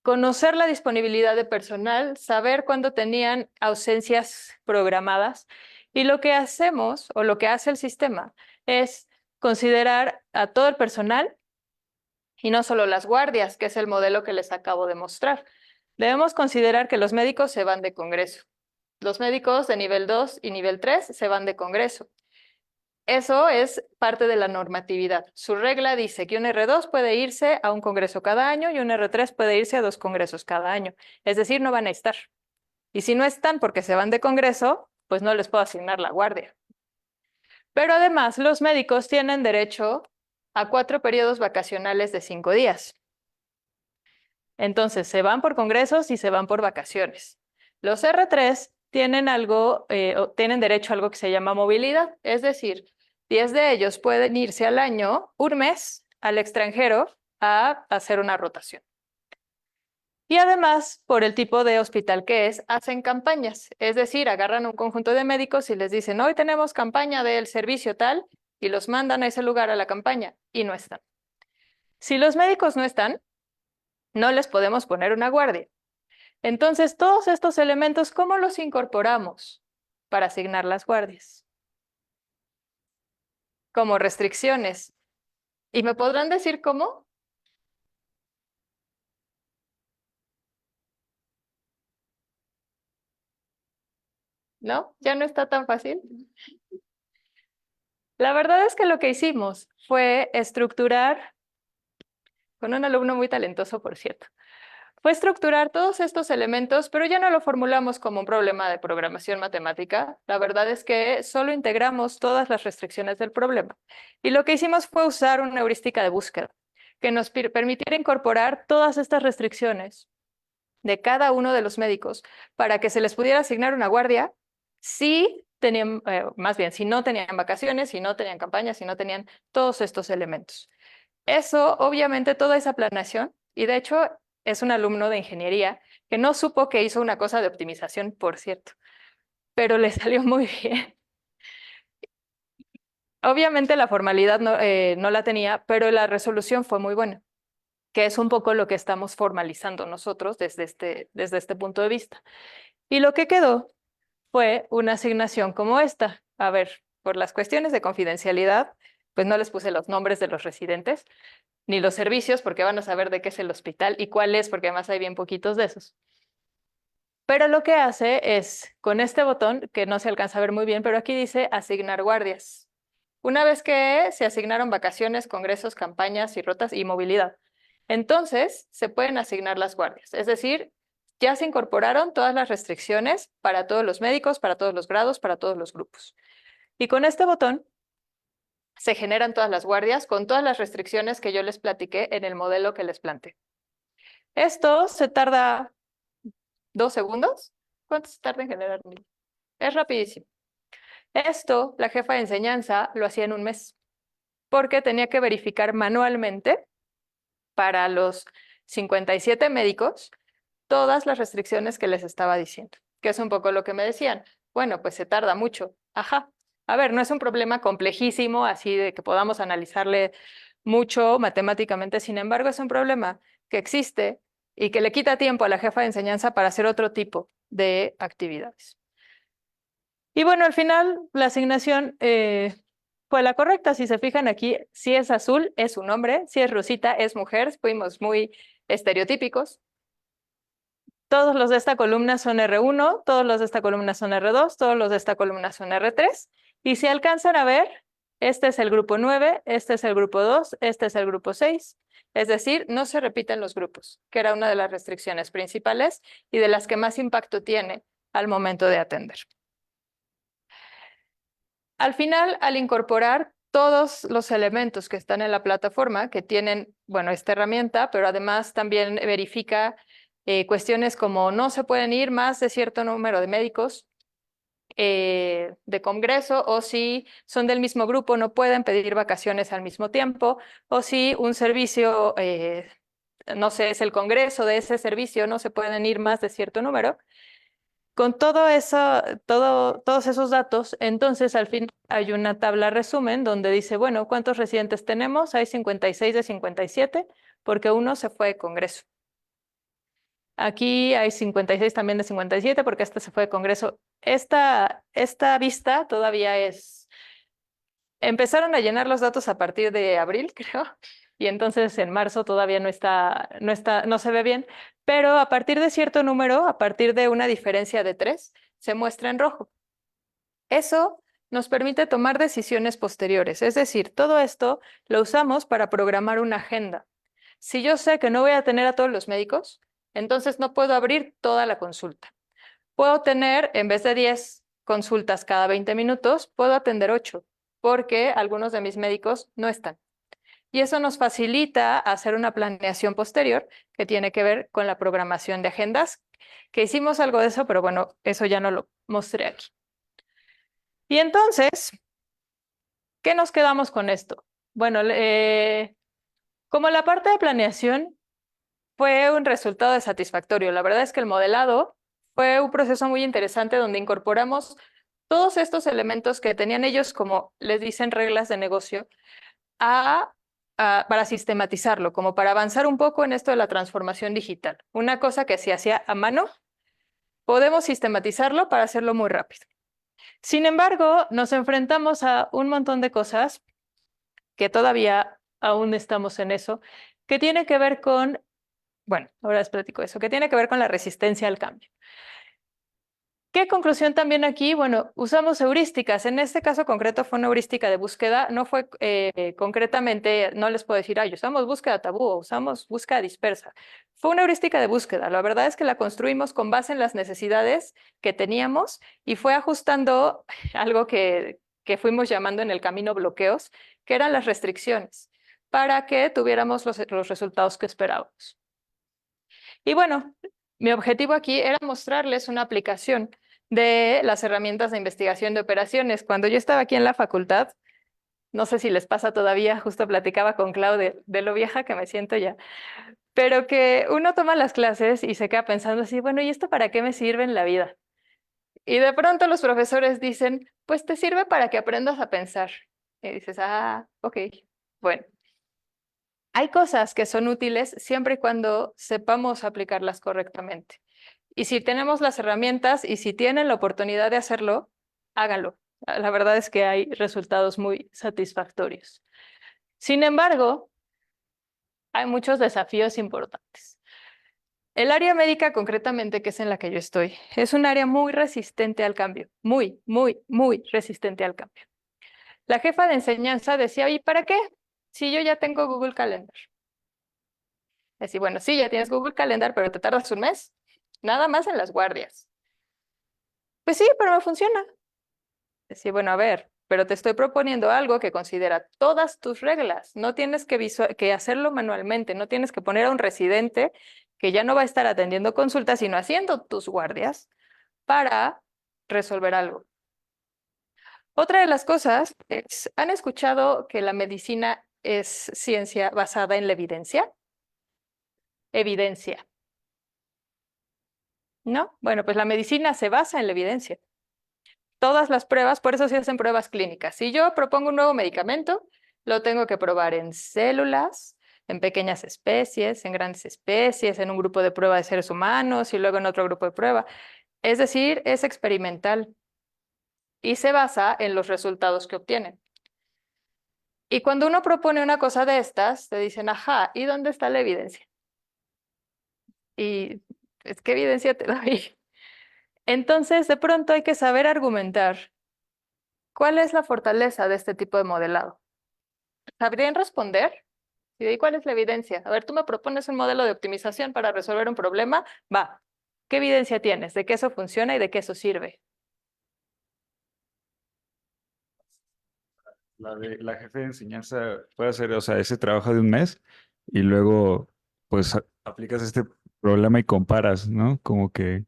conocer la disponibilidad de personal, saber cuándo tenían ausencias programadas, y lo que hacemos o lo que hace el sistema es considerar a todo el personal y no solo las guardias, que es el modelo que les acabo de mostrar. Debemos considerar que los médicos se van de congreso. Los médicos de nivel 2 y nivel 3 se van de congreso. Eso es parte de la normatividad. Su regla dice que un R2 puede irse a un congreso cada año y un R3 puede irse a 2 congresos cada año. Es decir, no van a estar. Y si no están porque se van de congreso, pues no les puedo asignar la guardia. Pero además, los médicos tienen derecho a 4 periodos vacacionales de 5 días. Entonces, se van por congresos y se van por vacaciones. Los R3 tienen tienen derecho a algo que se llama movilidad, es decir, 10 de ellos pueden irse al año, un mes, al extranjero a hacer una rotación. Y además, por el tipo de hospital que es, hacen campañas, es decir, agarran un conjunto de médicos y les dicen, hoy tenemos campaña del servicio tal, y los mandan a ese lugar a la campaña, y no están. Si los médicos no están, no les podemos poner una guardia. Entonces, todos estos elementos, ¿cómo los incorporamos para asignar las guardias? Como restricciones. ¿Y me podrán decir cómo? ¿No? ¿Ya no está tan fácil? La verdad es que lo que hicimos fue estructurar, con un alumno muy talentoso, por cierto, fue estructurar todos estos elementos, pero ya no lo formulamos como un problema de programación matemática. La verdad es que solo integramos todas las restricciones del problema. Y lo que hicimos fue usar una heurística de búsqueda que nos permitiera incorporar todas estas restricciones de cada uno de los médicos para que se les pudiera asignar una guardia si tenían, más bien, si no tenían vacaciones, si no tenían campañas, si no tenían todos estos elementos. Eso, obviamente, toda esa planeación, y de hecho es un alumno de ingeniería que no supo que hizo una cosa de optimización, por cierto, pero le salió muy bien. Obviamente la formalidad no la tenía, pero la resolución fue muy buena, que es un poco lo que estamos formalizando nosotros desde este punto de vista. Y lo que quedó fue una asignación como esta. A ver, por las cuestiones de confidencialidad, pues no les puse los nombres de los residentes, ni los servicios, porque van a saber de qué es el hospital y cuál es, porque además hay bien poquitos de esos. Pero lo que hace es, con este botón, que no se alcanza a ver muy bien, pero aquí dice asignar guardias. Una vez que se asignaron vacaciones, congresos, campañas y rotas y movilidad, entonces se pueden asignar las guardias. Es decir, ya se incorporaron todas las restricciones para todos los médicos, para todos los grados, para todos los grupos. Y con este botón se generan todas las guardias con todas las restricciones que yo les platiqué en el modelo que les planteé. Esto se tarda 2 segundos. ¿Cuánto se tarda en generar? Es rapidísimo. Esto, la jefa de enseñanza lo hacía en un mes, porque tenía que verificar manualmente para los 57 médicos todas las restricciones que les estaba diciendo, que es un poco lo que me decían. Bueno, pues se tarda mucho. Ajá. A ver, no es un problema complejísimo, así de que podamos analizarle mucho matemáticamente, sin embargo, es un problema que existe y que le quita tiempo a la jefa de enseñanza para hacer otro tipo de actividades. Y bueno, al final la asignación fue la correcta. Si se fijan aquí, si es azul, es un hombre, si es rosita, es mujer. Fuimos muy estereotípicos. Todos los de esta columna son R1, todos los de esta columna son R2, todos los de esta columna son R3. Y si alcanzan a ver, este es el grupo 9, este es el grupo 2, este es el grupo 6. Es decir, no se repiten los grupos, que era una de las restricciones principales y de las que más impacto tiene al momento de atender. Al final, al incorporar todos los elementos que están en la plataforma, que tienen, bueno, esta herramienta, pero además también verifica cuestiones como no se pueden ir más de cierto número de médicos de congreso, o si son del mismo grupo no pueden pedir vacaciones al mismo tiempo, o si un servicio, no sé, es el congreso de ese servicio, no se pueden ir más de cierto número. Con todo eso, todos esos datos, entonces al fin hay una tabla resumen donde dice, bueno, ¿cuántos residentes tenemos? Hay 56 de 57 porque uno se fue de congreso. Aquí hay 56 también de 57 porque este se fue de congreso. Esta vista todavía es... Empezaron a llenar los datos a partir de abril, creo, y entonces en marzo todavía no se ve bien, pero a partir de cierto número, a partir de una diferencia de 3, se muestra en rojo. Eso nos permite tomar decisiones posteriores, es decir, todo esto lo usamos para programar una agenda. Si yo sé que no voy a tener a todos los médicos, entonces no puedo abrir toda la consulta. Puedo tener, en vez de 10 consultas cada 20 minutos, puedo atender 8, porque algunos de mis médicos no están. Y eso nos facilita hacer una planeación posterior que tiene que ver con la programación de agendas, que hicimos algo de eso, pero bueno, eso ya no lo mostré aquí. Y entonces, ¿qué nos quedamos con esto? Bueno, como la parte de planeación fue un resultado satisfactorio, la verdad es que el modelado fue un proceso muy interesante donde incorporamos todos estos elementos que tenían ellos, como les dicen, reglas de negocio, para sistematizarlo, como para avanzar un poco en esto de la transformación digital. Una cosa que se hacía a mano, podemos sistematizarlo para hacerlo muy rápido. Sin embargo, nos enfrentamos a un montón de cosas que todavía aún estamos en eso, que tiene que ver con, bueno, ahora les platico eso, que tiene que ver con la resistencia al cambio. ¿Qué conclusión también aquí? Bueno, usamos heurísticas. En este caso concreto fue una heurística de búsqueda. No fue concretamente, no les puedo decir, usamos búsqueda tabú o usamos búsqueda dispersa. Fue una heurística de búsqueda. La verdad es que la construimos con base en las necesidades que teníamos y fue ajustando algo que fuimos llamando en el camino bloqueos, que eran las restricciones, para que tuviéramos los resultados que esperábamos. Y bueno, mi objetivo aquí era mostrarles una aplicación de las herramientas de investigación de operaciones. Cuando yo estaba aquí en la facultad, no sé si les pasa todavía, justo platicaba con Clau de lo vieja que me siento ya, pero que uno toma las clases y se queda pensando así, bueno, ¿y esto para qué me sirve en la vida? Y de pronto los profesores dicen, pues te sirve para que aprendas a pensar. Y dices, ok, bueno. Hay cosas que son útiles siempre y cuando sepamos aplicarlas correctamente. Y si tenemos las herramientas y si tienen la oportunidad de hacerlo, háganlo. La verdad es que hay resultados muy satisfactorios. Sin embargo, hay muchos desafíos importantes. El área médica concretamente, que es en la que yo estoy, es un área muy resistente al cambio, muy, muy, muy resistente al cambio. La jefa de enseñanza decía, ¿y para qué? Si yo ya tengo Google Calendar. Decía, bueno, sí, ya tienes Google Calendar, pero te tardas un mes, nada más en las guardias. Pues sí, pero me funciona. Decía, bueno, a ver, pero te estoy proponiendo algo que considera todas tus reglas. No tienes que hacerlo manualmente, no tienes que poner a un residente que ya no va a estar atendiendo consultas, sino haciendo tus guardias para resolver algo. Otra de las cosas es, ¿han escuchado que la medicina es ciencia basada en la evidencia? Evidencia. ¿No? Bueno, pues la medicina se basa en la evidencia. Todas las pruebas, por eso se hacen pruebas clínicas. Si yo propongo un nuevo medicamento, lo tengo que probar en células, en pequeñas especies, en grandes especies, en un grupo de prueba de seres humanos y luego en otro grupo de prueba. Es decir, es experimental y se basa en los resultados que obtienen. Y cuando uno propone una cosa de estas, te dicen, ajá, ¿y dónde está la evidencia? Y pues, ¿qué evidencia te doy? Entonces, de pronto hay que saber argumentar cuál es la fortaleza de este tipo de modelado. ¿Sabrían responder? Y de ahí, ¿cuál es la evidencia? A ver, tú me propones un modelo de optimización para resolver un problema. Va. ¿Qué evidencia tienes de que eso funciona y de que eso sirve? La jefe de enseñanza puede hacer, o sea, ese trabajo de un mes y luego, pues, aplicas este problema y comparas, ¿no? Como que,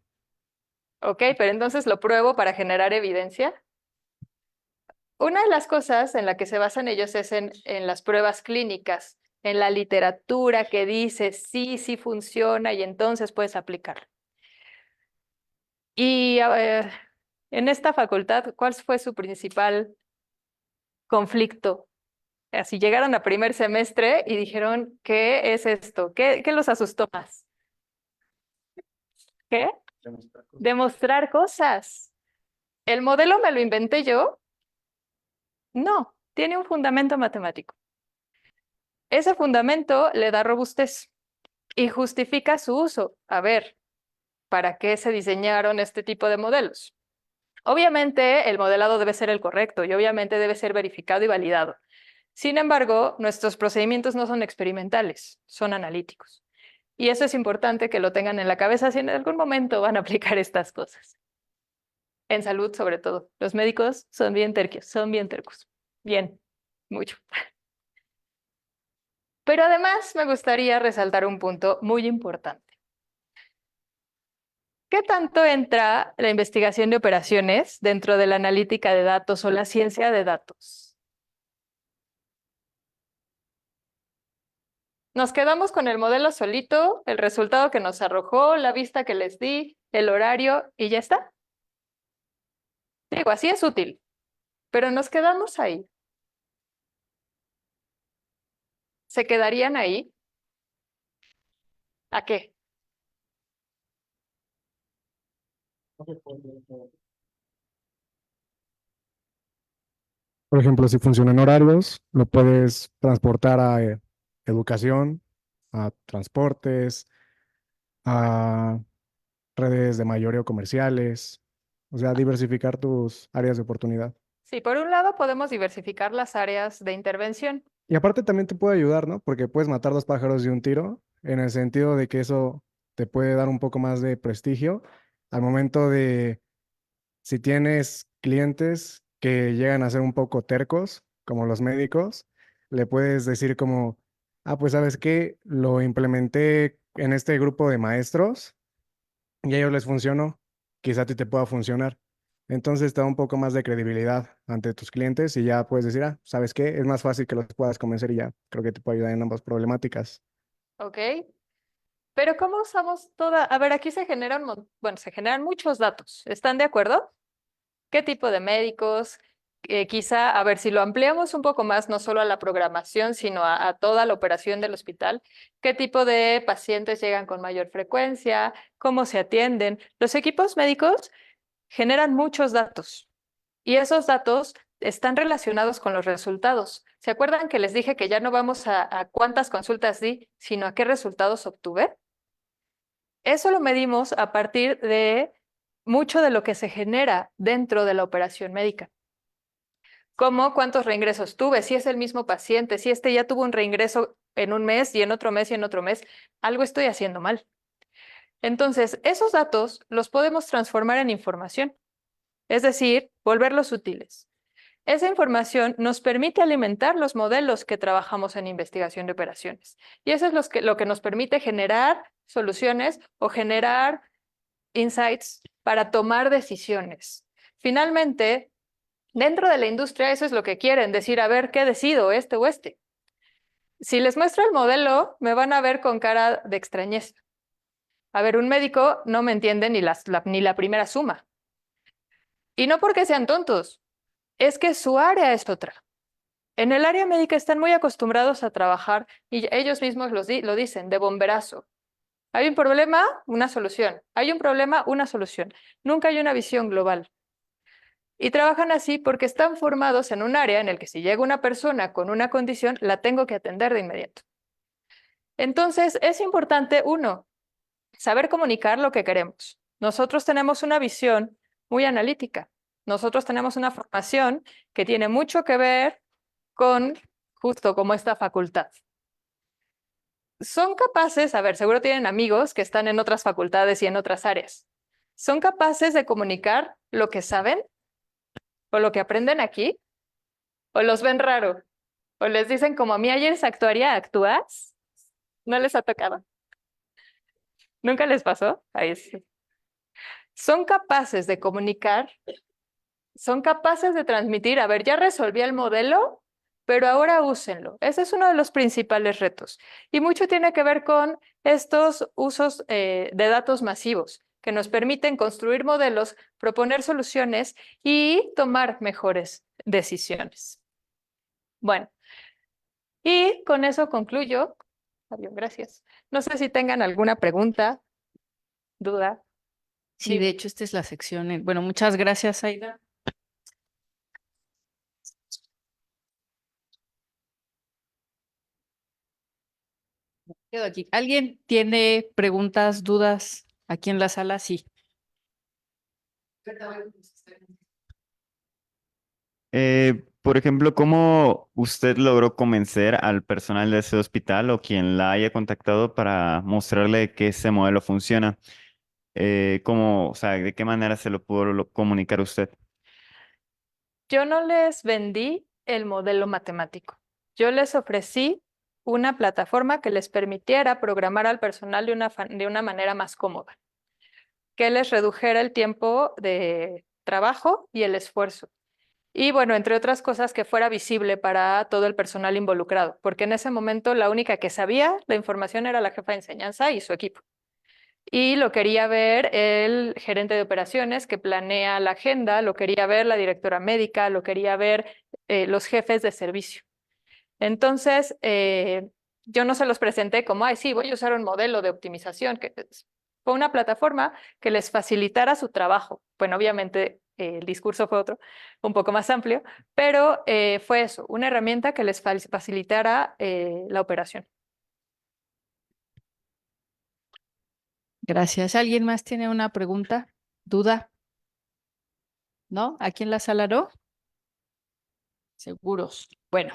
Ok, pero entonces lo pruebo para generar evidencia. Una de las cosas en la que se basan ellos es en las pruebas clínicas, en la literatura que dice sí, sí funciona y entonces puedes aplicar. Y a ver, en esta facultad, ¿cuál fue su principal conflicto? Así llegaron a primer semestre y dijeron, ¿qué es esto? ¿Qué los asustó más? ¿Qué? Demostrar cosas. ¿El modelo me lo inventé yo? No, tiene un fundamento matemático. Ese fundamento le da robustez y justifica su uso. A ver, ¿para qué se diseñaron este tipo de modelos? Obviamente, el modelado debe ser el correcto y obviamente debe ser verificado y validado. Sin embargo, nuestros procedimientos no son experimentales, son analíticos. Y eso es importante que lo tengan en la cabeza si en algún momento van a aplicar estas cosas. En salud, sobre todo. Los médicos son bien tercos, son bien tercos. Bien, mucho. Pero además me gustaría resaltar un punto muy importante. ¿Qué tanto entra la investigación de operaciones dentro de la analítica de datos o la ciencia de datos? Nos quedamos con el modelo solito, el resultado que nos arrojó, la vista que les di, el horario y ya está. Digo, así es útil, pero nos quedamos ahí. ¿Se quedarían ahí? ¿A qué? Por ejemplo, si funcionan horarios, lo puedes transportar a educación, a transportes, a redes de mayoreo comerciales, o sea, diversificar tus áreas de oportunidad. Sí, por un lado podemos diversificar las áreas de intervención. Y aparte también te puede ayudar, ¿no? Porque puedes matar dos pájaros de un tiro, en el sentido de que eso te puede dar un poco más de prestigio al momento de si tienes clientes que llegan a ser un poco tercos, como los médicos, le puedes decir como, ah, pues sabes qué, lo implementé en este grupo de maestros y a ellos les funcionó, quizá a ti te pueda funcionar. Entonces te da un poco más de credibilidad ante tus clientes y ya puedes decir, ah, ¿sabes qué? Es más fácil que los puedas convencer y ya creo que te puede ayudar en ambas problemáticas. ¿Ok? Pero ¿cómo usamos toda? A ver, aquí se generan, bueno, se generan muchos datos. ¿Están de acuerdo? ¿Qué tipo de médicos? Quizá, a ver, si lo ampliamos un poco más, no solo a la programación, sino a toda la operación del hospital, ¿qué tipo de pacientes llegan con mayor frecuencia? ¿Cómo se atienden? Los equipos médicos generan muchos datos y esos datos están relacionados con los resultados. ¿Se acuerdan que les dije que ya no vamos a cuántas consultas di, sino a qué resultados obtuve? Eso lo medimos a partir de mucho de lo que se genera dentro de la operación médica. Como cuántos reingresos tuve, si es el mismo paciente, si este ya tuvo un reingreso en un mes y en otro mes y en otro mes, algo estoy haciendo mal. Entonces, esos datos los podemos transformar en información, es decir, volverlos útiles. Esa información nos permite alimentar los modelos que trabajamos en investigación de operaciones. Y eso es lo que nos permite generar soluciones o generar insights para tomar decisiones. Finalmente, dentro de la industria eso es lo que quieren, decir, a ver, ¿qué decido, este o este? Si les muestro el modelo, me van a ver con cara de extrañeza. A ver, un médico no me entiende ni la primera suma. Y no porque sean tontos, es que su área es otra. En el área médica están muy acostumbrados a trabajar, y ellos mismos lo dicen, de bomberazo. Hay un problema, una solución. Hay un problema, una solución. Nunca hay una visión global. Y trabajan así porque están formados en un área en el que si llega una persona con una condición, la tengo que atender de inmediato. Entonces, es importante, uno, saber comunicar lo que queremos. Nosotros tenemos una visión muy analítica. Nosotros tenemos una formación que tiene mucho que ver con justo como esta facultad. Son capaces, a ver, seguro tienen amigos que están en otras facultades y en otras áreas. ¿Son capaces de comunicar lo que saben o lo que aprenden aquí? ¿O los ven raro? ¿O les dicen como a mí ayer es actuaria, actúas? ¿No les ha tocado? ¿Nunca les pasó? Ahí sí. Son capaces de comunicar, son capaces de transmitir, a ver, ya resolví el modelo, pero ahora úsenlo. Ese es uno de los principales retos. Y mucho tiene que ver con estos usos de datos masivos que nos permiten construir modelos, proponer soluciones y tomar mejores decisiones. Bueno, y con eso concluyo. Adiós, gracias. No sé si tengan alguna pregunta, duda. Sí, de hecho, esta es la sección. Bueno, muchas gracias, Aida. Quedo aquí. ¿Alguien tiene preguntas, dudas aquí en la sala? Sí. Por ejemplo, ¿cómo usted logró convencer al personal de ese hospital o quien la haya contactado para mostrarle que ese modelo funciona? ¿Cómo, o sea, de qué manera se lo pudo comunicar usted? Yo no les vendí el modelo matemático. Yo les ofrecí una plataforma que les permitiera programar al personal de una manera más cómoda, que les redujera el tiempo de trabajo y el esfuerzo. Y bueno, entre otras cosas, que fuera visible para todo el personal involucrado, porque en ese momento la única que sabía la información era la jefa de enseñanza y su equipo. Y lo quería ver el gerente de operaciones que planea la agenda, lo quería ver la directora médica, lo quería ver los jefes de servicio. Entonces, yo no se los presenté como, ay, sí, voy a usar un modelo de optimización, que fue una plataforma que les facilitara su trabajo. Bueno, obviamente el discurso fue otro, un poco más amplio, pero fue eso, una herramienta que les facilitara la operación. Gracias. ¿Alguien más tiene una pregunta, duda? ¿No? ¿Aquí en la sala no? Seguros. Bueno,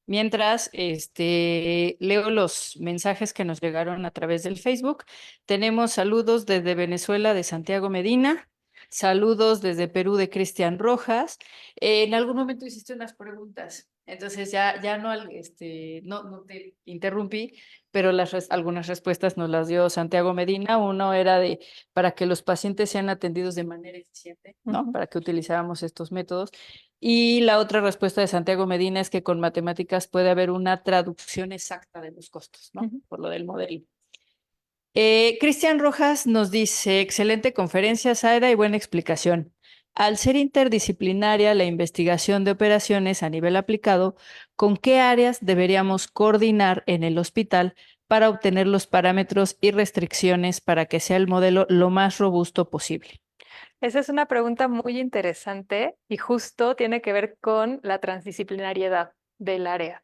mientras leo los mensajes que nos llegaron a través del Facebook. Tenemos saludos desde Venezuela de Santiago Medina, saludos desde Perú de Cristian Rojas. En algún momento hiciste unas preguntas, entonces ya no, no te interrumpí, pero algunas respuestas nos las dio Santiago Medina. Uno era para que los pacientes sean atendidos de manera eficiente, ¿no? Para que utilizáramos estos métodos. Y la otra respuesta de Santiago Medina es que con matemáticas puede haber una traducción exacta de los costos, ¿no? Por lo del modelo. Cristian Rojas nos dice, excelente conferencia, Zaira, y buena explicación. Al ser interdisciplinaria la investigación de operaciones a nivel aplicado, ¿con qué áreas deberíamos coordinar en el hospital para obtener los parámetros y restricciones para que sea el modelo lo más robusto posible? Esa es una pregunta muy interesante y justo tiene que ver con la transdisciplinariedad del área.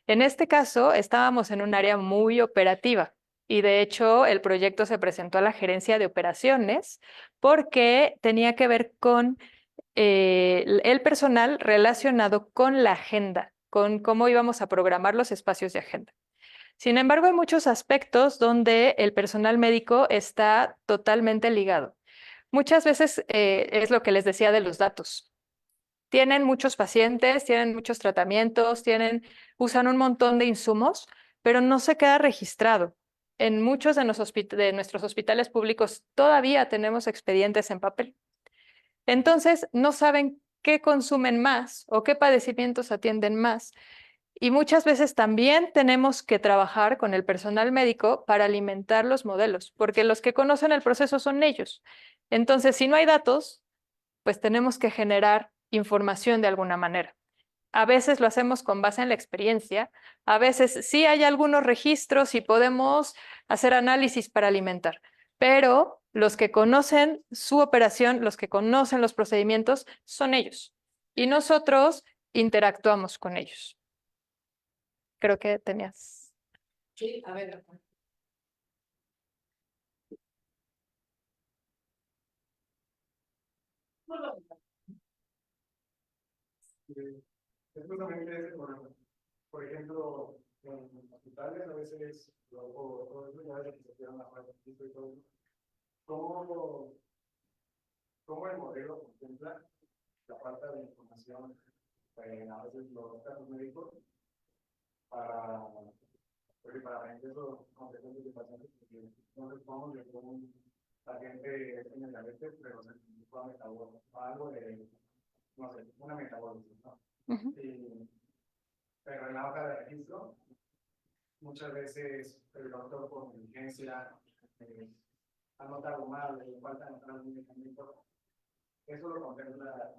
En este caso, estábamos en un área muy operativa y de hecho el proyecto se presentó a la gerencia de operaciones porque tenía que ver con el personal relacionado con la agenda, con cómo íbamos a programar los espacios de agenda. Sin embargo, hay muchos aspectos donde el personal médico está totalmente ligado. Muchas veces es lo que les decía de los datos. Tienen muchos pacientes, tienen muchos tratamientos, usan un montón de insumos, pero no se queda registrado. En muchos de nuestros hospitales públicos todavía tenemos expedientes en papel. Entonces, no saben qué consumen más o qué padecimientos atienden más. Y muchas veces también tenemos que trabajar con el personal médico para alimentar los modelos, porque los que conocen el proceso son ellos. Entonces, si no hay datos, pues tenemos que generar información de alguna manera. A veces lo hacemos con base en la experiencia, a veces sí hay algunos registros y podemos hacer análisis para alimentar, pero los que conocen su operación, los que conocen los procedimientos, son ellos. Y nosotros interactuamos con ellos. Creo que tenías. Sí, a ver. Es justamente ese problema. Por ejemplo, en hospitales a veces, o ya de que se quedan la parte y todo, ¿cómo, cómo el modelo contempla la falta de información a veces los casos médicos para, porque para la ingreso competencias de pacientes, porque no les podemos de cómo la gente tiene diabetes, pero se necesita algo de, no sé, una metabólica, ¿no? Pero en la hoja de registro, muchas veces el doctor por negligencia anota algo mal, le falta anotar algún medicamento. Eso lo contempla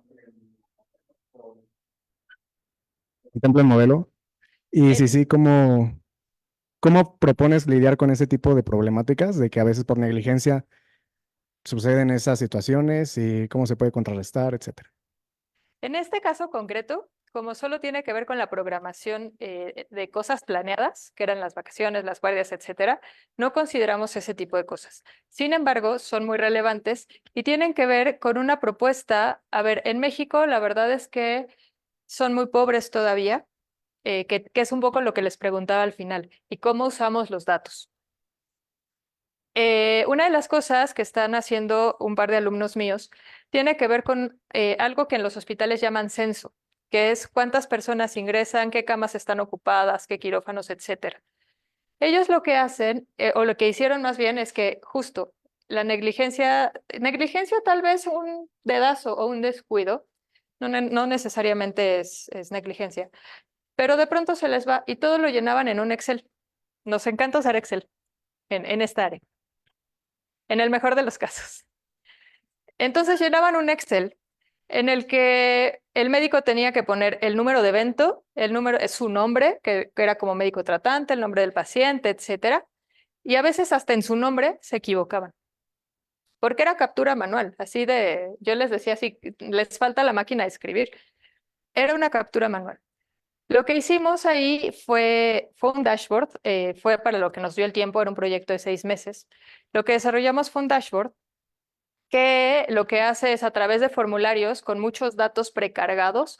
el modelo. Y sí, sí, ¿cómo propones lidiar con ese tipo de problemáticas de que a veces por negligencia suceden esas situaciones y cómo se puede contrarrestar, etcétera? En este caso concreto, como solo tiene que ver con la programación de cosas planeadas, que eran las vacaciones, las guardias, etcétera, no consideramos ese tipo de cosas. Sin embargo, son muy relevantes y tienen que ver con una propuesta. A ver, en México la verdad es que son muy pobres todavía, que es un poco lo que les preguntaba al final, y cómo usamos los datos. Una de las cosas que están haciendo un par de alumnos míos tiene que ver con algo que en los hospitales llaman censo, que es cuántas personas ingresan, qué camas están ocupadas, qué quirófanos, etcétera. Ellos lo que hacen, o lo que hicieron más bien, es que justo la negligencia tal vez un dedazo o un descuido, no necesariamente es negligencia, pero de pronto se les va y todo lo llenaban en un Excel. Nos encanta usar Excel en esta área, en el mejor de los casos. Entonces llenaban un Excel en el que el médico tenía que poner el número de evento, su nombre, que era como médico tratante, el nombre del paciente, etcétera, y a veces hasta en su nombre se equivocaban, porque era captura manual, así de, yo les decía así, les falta la máquina de escribir, era una captura manual. Lo que hicimos ahí fue un dashboard, fue para lo que nos dio el tiempo, era un proyecto de 6 meses. Lo que desarrollamos fue un dashboard que lo que hace es a través de formularios con muchos datos precargados,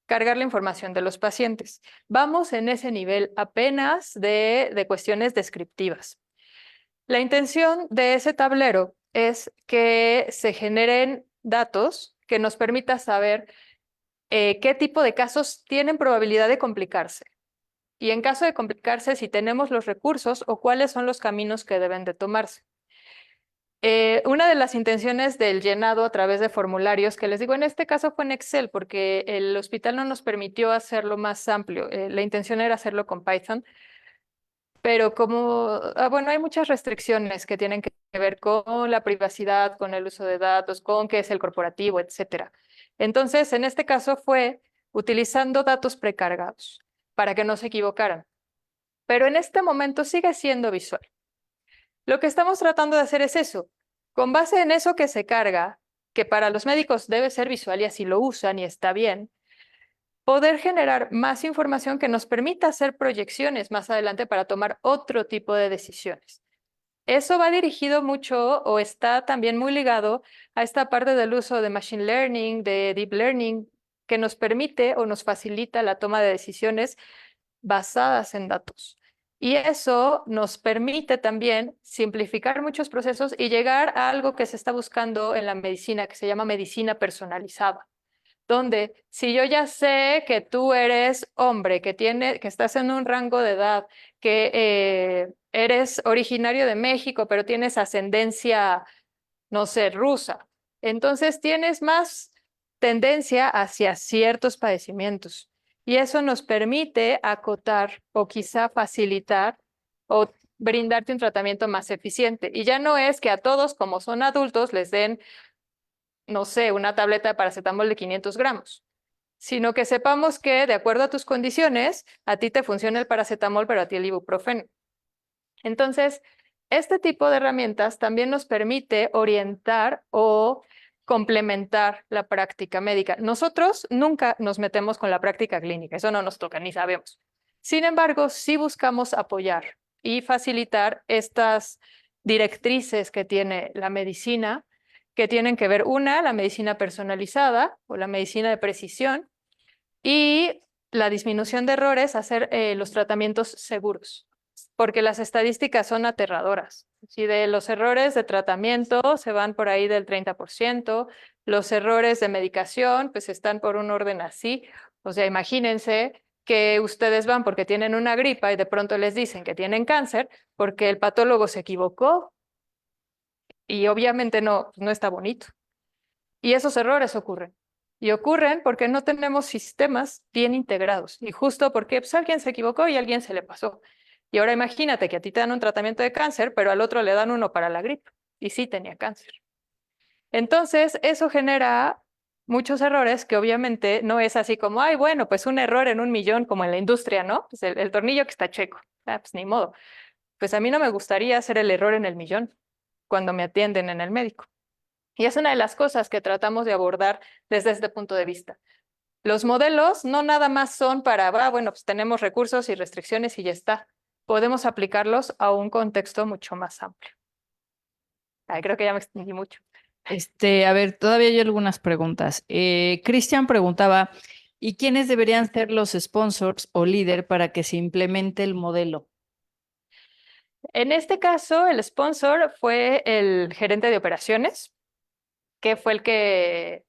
cargar la información de los pacientes. Vamos en ese nivel apenas de cuestiones descriptivas. La intención de ese tablero es que se generen datos que nos permita saber qué tipo de casos tienen probabilidad de complicarse. Y en caso de complicarse, si tenemos los recursos o cuáles son los caminos que deben de tomarse. Una de las intenciones del llenado a través de formularios, que les digo, en este caso fue en Excel, porque el hospital no nos permitió hacerlo más amplio. La intención era hacerlo con Python, pero bueno, hay muchas restricciones que tienen que ver con la privacidad, con el uso de datos, con qué es el corporativo, etcétera. Entonces, en este caso fue utilizando datos precargados para que no se equivocaran. Pero en este momento sigue siendo visual. Lo que estamos tratando de hacer es eso. Con base en eso que se carga, que para los médicos debe ser visual y así lo usan y está bien, poder generar más información que nos permita hacer proyecciones más adelante para tomar otro tipo de decisiones. Eso va dirigido mucho o está también muy ligado a esta parte del uso de Machine Learning, de Deep Learning, que nos permite o nos facilita la toma de decisiones basadas en datos. Y eso nos permite también simplificar muchos procesos y llegar a algo que se está buscando en la medicina, que se llama medicina personalizada, donde si yo ya sé que tú eres hombre, que estás en un rango de edad, que eres originario de México, pero tienes ascendencia, no sé, rusa, entonces tienes más tendencia hacia ciertos padecimientos. Y eso nos permite acotar o quizá facilitar o brindarte un tratamiento más eficiente. Y ya no es que a todos, como son adultos, les den, no sé, una tableta de paracetamol de 500 gramos, sino que sepamos que de acuerdo a tus condiciones, a ti te funciona el paracetamol, pero a ti el ibuprofeno. Entonces, este tipo de herramientas también nos permite orientar o complementar la práctica médica. Nosotros nunca nos metemos con la práctica clínica, eso no nos toca, ni sabemos. Sin embargo, sí buscamos apoyar y facilitar estas directrices que tiene la medicina, que tienen que ver, la medicina personalizada o la medicina de precisión, Y la disminución de errores, hacer los tratamientos seguros, porque las estadísticas son aterradoras. Si de los errores de tratamiento se van por ahí del 30%, los errores de medicación pues están por un orden así. O sea, imagínense que ustedes van porque tienen una gripa y de pronto les dicen que tienen cáncer porque el patólogo se equivocó y obviamente no está bonito. Y esos errores ocurren. Y ocurren porque no tenemos sistemas bien integrados. Y justo porque pues, alguien se equivocó y a alguien se le pasó. Y ahora imagínate que a ti te dan un tratamiento de cáncer, pero al otro le dan uno para la gripe. Y sí tenía cáncer. Entonces, eso genera muchos errores que obviamente no es así como, ay, bueno, pues un error en 1.000.000 como en la industria, ¿no? Pues el tornillo que está chueco. Ah, pues ni modo. Pues a mí no me gustaría hacer el error en el millón cuando me atienden en el médico. Y es una de las cosas que tratamos de abordar desde este punto de vista. Los modelos no nada más son para, bueno, pues tenemos recursos y restricciones y ya está. Podemos aplicarlos a un contexto mucho más amplio. Ay, creo que ya me extendí mucho. A ver, todavía hay algunas preguntas. Cristian preguntaba, ¿y quiénes deberían ser los sponsors o líder para que se implemente el modelo? En este caso, el sponsor fue el gerente de operaciones, que fue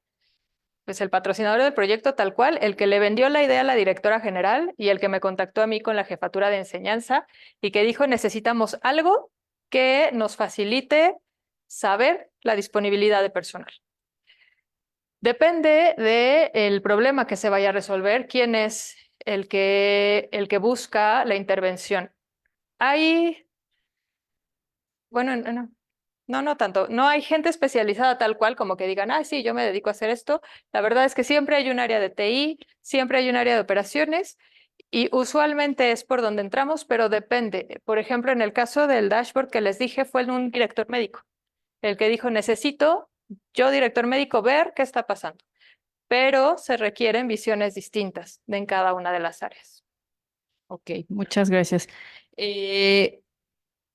pues el patrocinador del proyecto tal cual, el que le vendió la idea a la directora general y el que me contactó a mí con la jefatura de enseñanza y que dijo, necesitamos algo que nos facilite saber la disponibilidad de personal. Depende del problema que se vaya a resolver, quién es el que busca la intervención. Bueno, no tanto. No hay gente especializada tal cual como que digan, ah, sí, yo me dedico a hacer esto. La verdad es que siempre hay un área de TI, siempre hay un área de operaciones y usualmente es por donde entramos, pero depende. Por ejemplo, en el caso del dashboard que les dije, fue un director médico, el que dijo, necesito yo, director médico, ver qué está pasando. Pero se requieren visiones distintas en cada una de las áreas. Ok, muchas gracias.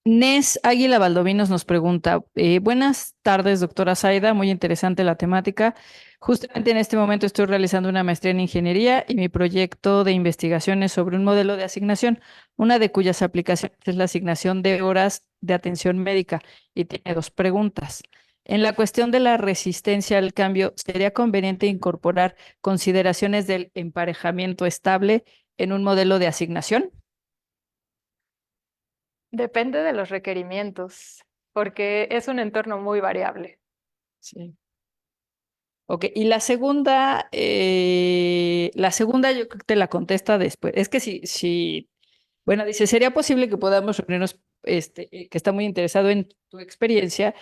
Nes Águila Valdovinos nos pregunta, buenas tardes, doctora Zaida, muy interesante la temática. Justamente en este momento estoy realizando una maestría en ingeniería y mi proyecto de investigación es sobre un modelo de asignación, una de cuyas aplicaciones es la asignación de horas de atención médica y tiene dos preguntas. En la cuestión de la resistencia al cambio, ¿sería conveniente incorporar consideraciones del emparejamiento estable en un modelo de asignación? Depende de los requerimientos, porque es un entorno muy variable. Sí. Ok, y la segunda yo creo que te la contesta después. Es que bueno, dice, ¿sería posible que podamos reunirnos, que está muy interesado en tu experiencia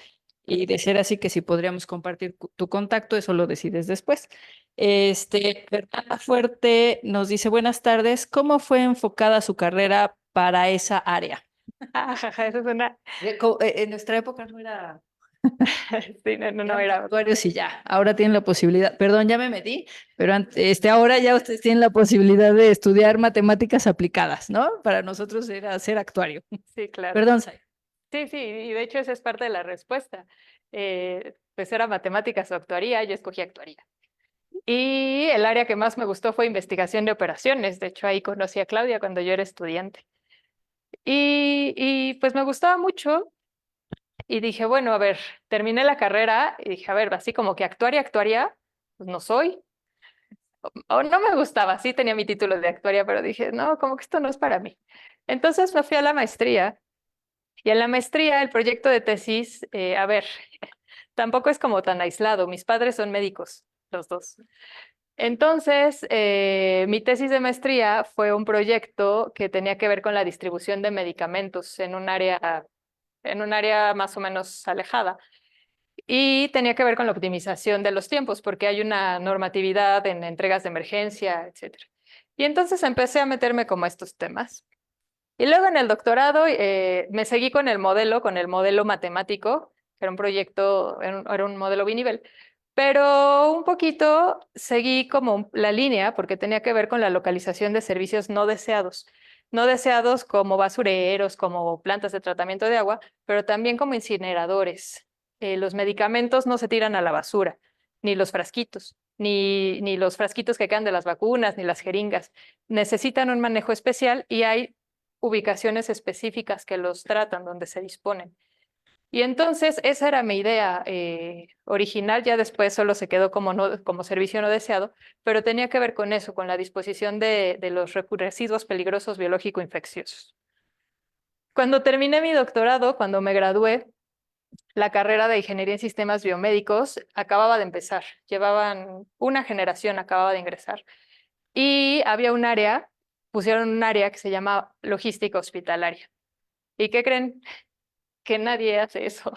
y de ser así que si podríamos compartir tu contacto, eso lo decides después. Fernanda Fuerte nos dice, buenas tardes, ¿cómo fue enfocada su carrera para esa área? Esa es una... En nuestra época no era... Sí, no Eran era... actuarios y ya, ahora tienen la posibilidad, perdón, ya me metí, pero ahora ya ustedes tienen la posibilidad de estudiar matemáticas aplicadas, ¿no? Para nosotros era ser actuario. Sí, claro. Perdón, Sai. Sí, y de hecho esa es parte de la respuesta. Pues era matemáticas o actuaría, yo escogí actuaría. Y el área que más me gustó fue investigación de operaciones. De hecho, ahí conocí a Claudia cuando yo era estudiante. Y pues me gustaba mucho y dije, bueno, a ver, terminé la carrera y dije, a ver, así como que actuaría, pues no soy. O no me gustaba, sí tenía mi título de actuaria, pero dije, no, como que esto no es para mí. Entonces me fui a la maestría y en la maestría el proyecto de tesis, a ver, tampoco es como tan aislado. Mis padres son médicos, los dos. Entonces, mi tesis de maestría fue un proyecto que tenía que ver con la distribución de medicamentos en un área más o menos alejada. Y tenía que ver con la optimización de los tiempos, porque hay una normatividad en entregas de emergencia, etcétera. Y entonces empecé a meterme como a estos temas. Y luego en el doctorado me seguí con el modelo matemático, que era un proyecto, era un modelo binivel, pero un poquito seguí como la línea porque tenía que ver con la localización de servicios no deseados. No deseados como basureros, como plantas de tratamiento de agua, pero también como incineradores. Los medicamentos no se tiran a la basura, ni los frasquitos. ni los frasquitos que quedan de las vacunas, ni las jeringas. Necesitan un manejo especial y hay ubicaciones específicas que los tratan, donde se disponen. Y entonces esa era mi idea original, ya después solo se quedó como servicio no deseado, pero tenía que ver con eso, con la disposición de los residuos peligrosos biológico-infecciosos. Cuando terminé mi doctorado, cuando me gradué, la carrera de Ingeniería en Sistemas Biomédicos acababa de empezar, llevaban una generación, acababa de ingresar, y había un área, pusieron un área que se llama logística hospitalaria. ¿Y qué creen? Que nadie hace eso.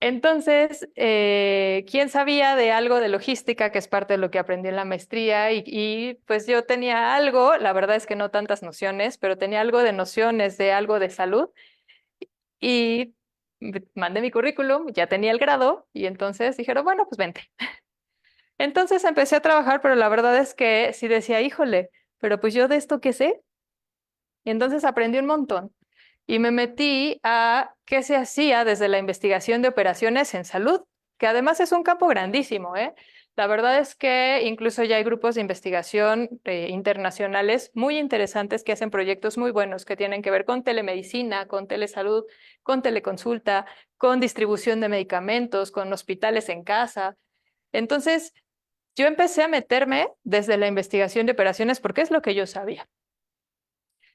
Entonces, ¿quién sabía de algo de logística, que es parte de lo que aprendí en la maestría? Y pues yo tenía algo, la verdad es que no tantas nociones, pero tenía algo de nociones de algo de salud. Y mandé mi currículum, ya tenía el grado, y entonces dijeron, bueno, pues vente. Entonces empecé a trabajar, pero la verdad es que sí decía, híjole, pero pues yo de esto qué sé. Y entonces aprendí un montón. Y me metí a qué se hacía desde la investigación de operaciones en salud, que además es un campo grandísimo, ¿eh? La verdad es que incluso ya hay grupos de investigación internacionales muy interesantes que hacen proyectos muy buenos que tienen que ver con telemedicina, con telesalud, con teleconsulta, con distribución de medicamentos, con hospitales en casa. Entonces, yo empecé a meterme desde la investigación de operaciones porque es lo que yo sabía.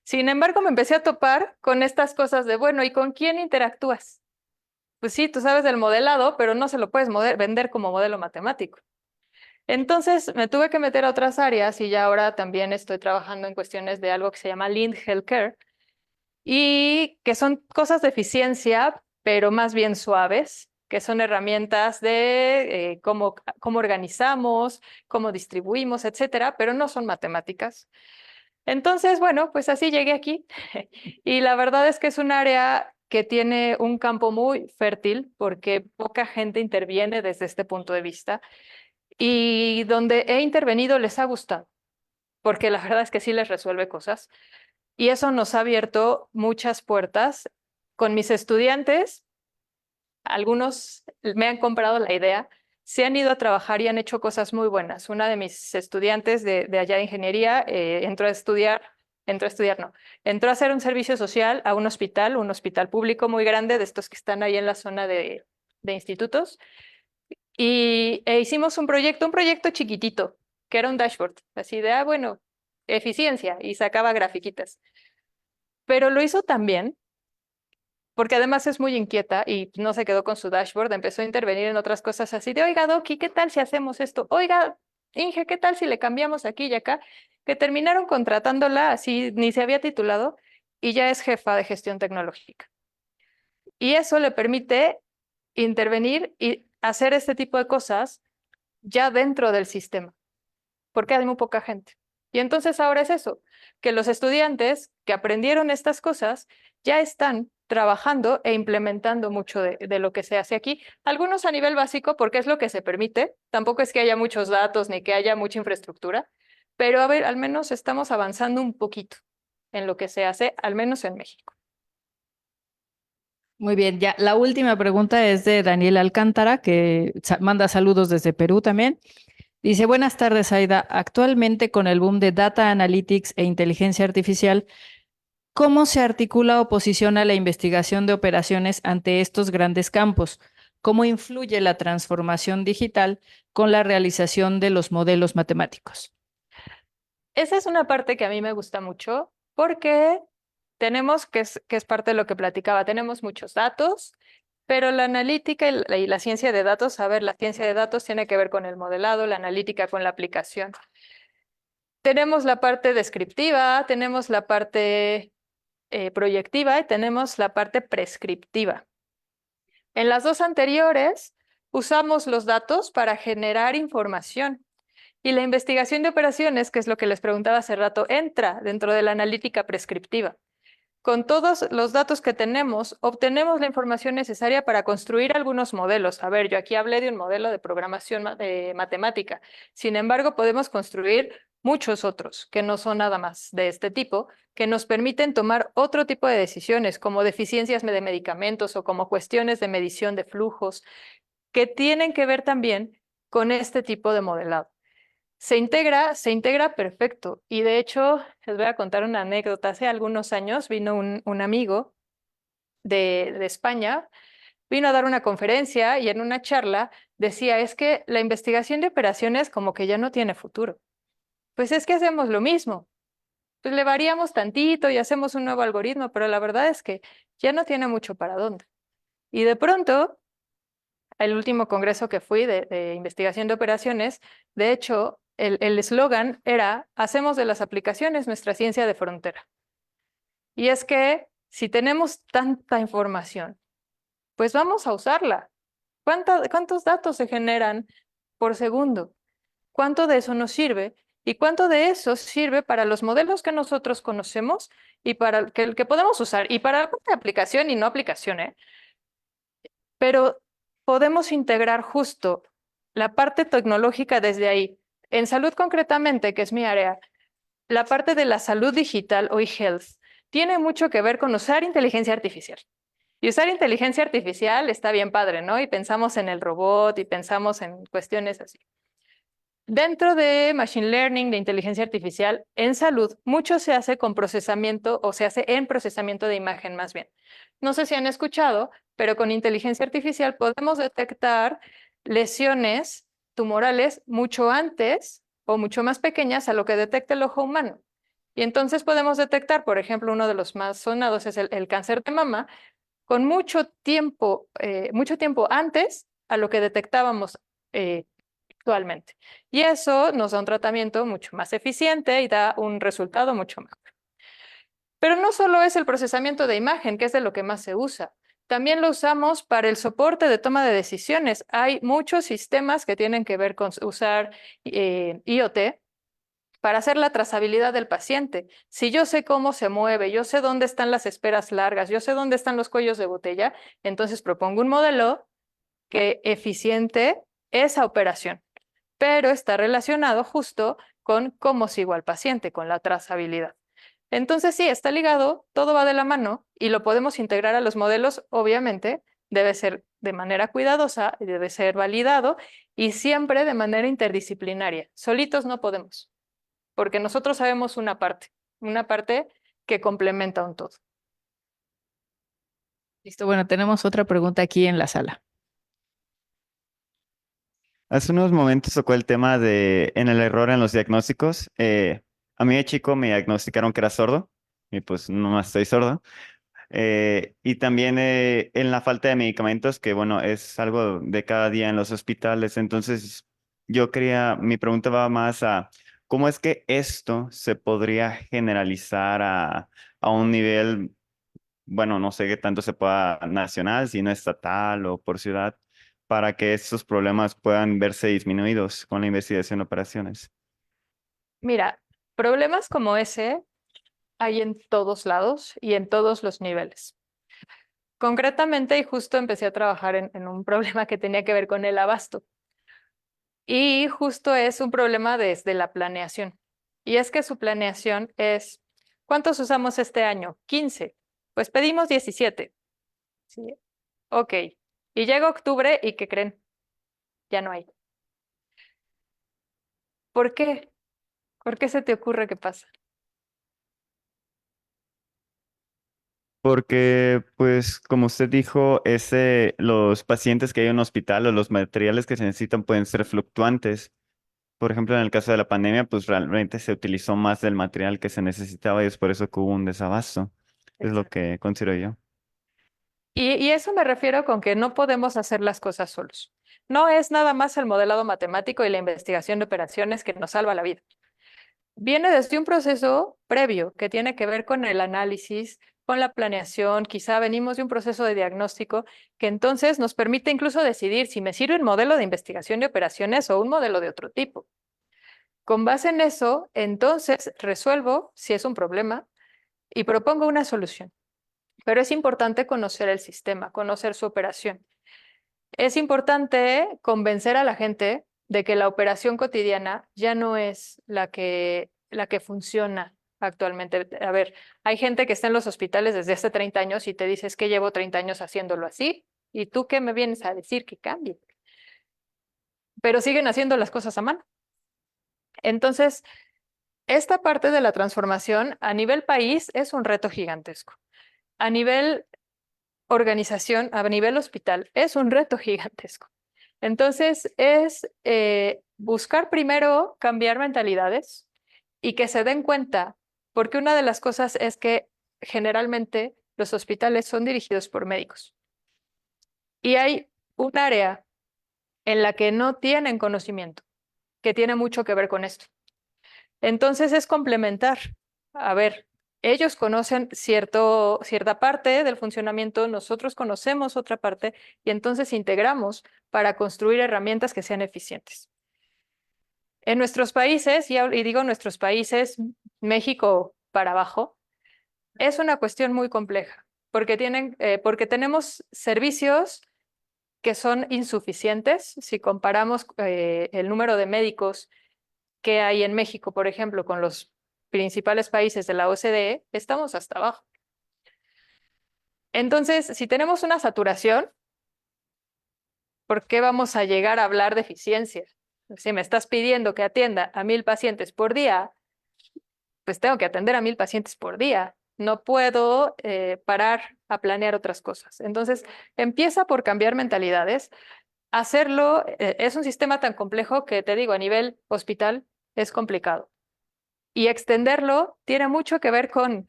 Sin embargo, me empecé a topar con estas cosas de, bueno, ¿y con quién interactúas? Pues sí, tú sabes del modelado, pero no se lo puedes vender como modelo matemático. Entonces me tuve que meter a otras áreas y ya ahora también estoy trabajando en cuestiones de algo que se llama Lean Healthcare y que son cosas de eficiencia, pero más bien suaves, que son herramientas de cómo organizamos, cómo distribuimos, etcétera, pero no son matemáticas. Entonces, bueno, pues así llegué aquí y la verdad es que es un área que tiene un campo muy fértil porque poca gente interviene desde este punto de vista y donde he intervenido les ha gustado, porque la verdad es que sí les resuelve cosas y eso nos ha abierto muchas puertas con mis estudiantes. Algunos me han comprado la idea, se han ido a trabajar y han hecho cosas muy buenas. Una de mis estudiantes de allá de ingeniería entró a hacer un servicio social a un hospital público muy grande, de estos que están ahí en la zona de institutos, e hicimos un proyecto chiquitito, que era un dashboard, así de, bueno, eficiencia, y sacaba grafiquitas. Pero lo hizo también porque además es muy inquieta y no se quedó con su dashboard, empezó a intervenir en otras cosas así de, oiga, Doki, ¿qué tal si hacemos esto? Oiga, Inge, ¿qué tal si le cambiamos aquí y acá? Que terminaron contratándola, así ni se había titulado, y ya es jefa de gestión tecnológica. Y eso le permite intervenir y hacer este tipo de cosas ya dentro del sistema, porque hay muy poca gente. Y entonces ahora es eso, que los estudiantes que aprendieron estas cosas ya están trabajando e implementando mucho de lo que se hace aquí, algunos a nivel básico porque es lo que se permite, tampoco es que haya muchos datos ni que haya mucha infraestructura, pero a ver, al menos estamos avanzando un poquito en lo que se hace, al menos en México. Muy bien, ya la última pregunta es de Daniel Alcántara, que manda saludos desde Perú también. Dice, buenas tardes, Aida. Actualmente con el boom de data analytics e inteligencia artificial, ¿cómo se articula o posiciona la investigación de operaciones ante estos grandes campos? ¿Cómo influye la transformación digital con la realización de los modelos matemáticos? Esa es una parte que a mí me gusta mucho porque tenemos, que es parte de lo que platicaba, tenemos muchos datos, pero la analítica y la ciencia de datos, a ver, la ciencia de datos tiene que ver con el modelado, la analítica con la aplicación. Tenemos la parte descriptiva, tenemos la parte proyectiva y tenemos la parte prescriptiva. En las dos anteriores, usamos los datos para generar información. Y la investigación de operaciones, que es lo que les preguntaba hace rato, entra dentro de la analítica prescriptiva. Con todos los datos que tenemos, obtenemos la información necesaria para construir algunos modelos. A ver, yo aquí hablé de un modelo de programación matemática. Sin embargo, podemos construir muchos otros que no son nada más de este tipo, que nos permiten tomar otro tipo de decisiones, como deficiencias de medicamentos o como cuestiones de medición de flujos, que tienen que ver también con este tipo de modelado. Se integra perfecto. Y de hecho, les voy a contar una anécdota. Hace algunos años vino un amigo de España, vino a dar una conferencia y en una charla decía, es que la investigación de operaciones como que ya no tiene futuro. Pues es que hacemos lo mismo. Pues le variamos tantito y hacemos un nuevo algoritmo, pero la verdad es que ya no tiene mucho para dónde. Y de pronto, el último congreso que fui de investigación de operaciones, de hecho, el eslogan era, hacemos de las aplicaciones nuestra ciencia de frontera. Y es que si tenemos tanta información, pues vamos a usarla. ¿Cuántos datos se generan por segundo? ¿Cuánto de eso nos sirve? ¿Y cuánto de eso sirve para los modelos que nosotros conocemos y para el que podemos usar? Y para la parte de aplicación y no aplicación, ¿eh? Pero podemos integrar justo la parte tecnológica desde ahí. En salud concretamente, que es mi área, la parte de la salud digital o e-health tiene mucho que ver con usar inteligencia artificial. Y usar inteligencia artificial está bien padre, ¿no? Y pensamos en el robot y pensamos en cuestiones así. Dentro de Machine Learning, de inteligencia artificial, en salud, mucho se hace con procesamiento o se hace en procesamiento de imagen más bien. No sé si han escuchado, pero con inteligencia artificial podemos detectar lesiones tumorales mucho antes o mucho más pequeñas a lo que detecta el ojo humano. Y entonces podemos detectar, por ejemplo, uno de los más sonados es el cáncer de mama, con mucho tiempo antes a lo que detectábamos actualmente. Y eso nos da un tratamiento mucho más eficiente y da un resultado mucho mejor. Pero no solo es el procesamiento de imagen, que es de lo que más se usa. También lo usamos para el soporte de toma de decisiones. Hay muchos sistemas que tienen que ver con usar IoT para hacer la trazabilidad del paciente. Si yo sé cómo se mueve, yo sé dónde están las esperas largas, yo sé dónde están los cuellos de botella, entonces propongo un modelo que eficiente esa operación, pero está relacionado justo con cómo sigo al paciente, con la trazabilidad. Entonces sí, está ligado, todo va de la mano y lo podemos integrar a los modelos, obviamente, debe ser de manera cuidadosa, debe ser validado y siempre de manera interdisciplinaria. Solitos no podemos, porque nosotros sabemos una parte que complementa un todo. Listo, bueno, tenemos otra pregunta aquí en la sala. Hace unos momentos tocó el tema en el error en los diagnósticos. A mí de chico me diagnosticaron que era sordo y pues no estoy sordo. Y también en la falta de medicamentos, que bueno, es algo de cada día en los hospitales. Entonces, mi pregunta va más a cómo es que esto se podría generalizar a un nivel, bueno, no sé qué tanto se pueda nacional, sino estatal o por ciudad, para que estos problemas puedan verse disminuidos con la investigación de operaciones. Mira, problemas como ese hay en todos lados y en todos los niveles. Concretamente, y justo empecé a trabajar en un problema que tenía que ver con el abasto. Y justo es un problema desde la planeación. Y es que su planeación es, ¿cuántos usamos este año? 15. Pues pedimos 17. ¿Sí? Ok. Y llega octubre y ¿qué creen? Ya no hay. ¿Por qué? ¿Por qué se te ocurre que pasa? Porque, pues, como usted dijo, los pacientes que hay en un hospital o los materiales que se necesitan pueden ser fluctuantes. Por ejemplo, en el caso de la pandemia, pues realmente se utilizó más del material que se necesitaba y es por eso que hubo un desabasto. Es lo que considero yo. Y eso me refiero con que no podemos hacer las cosas solos. No es nada más el modelado matemático y la investigación de operaciones que nos salva la vida. Viene desde un proceso previo que tiene que ver con el análisis, con la planeación, quizá venimos de un proceso de diagnóstico que entonces nos permite incluso decidir si me sirve un modelo de investigación de operaciones o un modelo de otro tipo. Con base en eso, entonces resuelvo si es un problema y propongo una solución. Pero es importante conocer el sistema, conocer su operación. Es importante convencer a la gente de que la operación cotidiana ya no es la que funciona actualmente. A ver, hay gente que está en los hospitales desde hace 30 años y te dices que llevo 30 años haciéndolo así, ¿y tú qué me vienes a decir que cambie? pero siguen haciendo las cosas a mano. Entonces, esta parte de la transformación a nivel país es un reto gigantesco. A nivel organización, a nivel hospital, es un reto gigantesco. Entonces, es buscar primero cambiar mentalidades y que se den cuenta, porque una de las cosas es que generalmente los hospitales son dirigidos por médicos. Y hay un área en la que no tienen conocimiento, que tiene mucho que ver con esto. Entonces es complementar. A ver, ellos conocen cierta parte del funcionamiento, nosotros conocemos otra parte y entonces integramos para construir herramientas que sean eficientes. En nuestros países, y digo nuestros países, México para abajo, es una cuestión muy compleja, porque tenemos servicios que son insuficientes. Si comparamos el número de médicos que hay en México, por ejemplo, con los principales países de la OCDE, estamos hasta abajo. Entonces, si tenemos una saturación, ¿por qué vamos a llegar a hablar de eficiencia? Si me estás pidiendo que atienda a 1000 pacientes por día, pues tengo que atender a 1000 pacientes por día. No puedo parar a planear otras cosas. Entonces, empieza por cambiar mentalidades. Hacerlo es un sistema tan complejo que, te digo, a nivel hospital es complicado. Y extenderlo tiene mucho que ver con,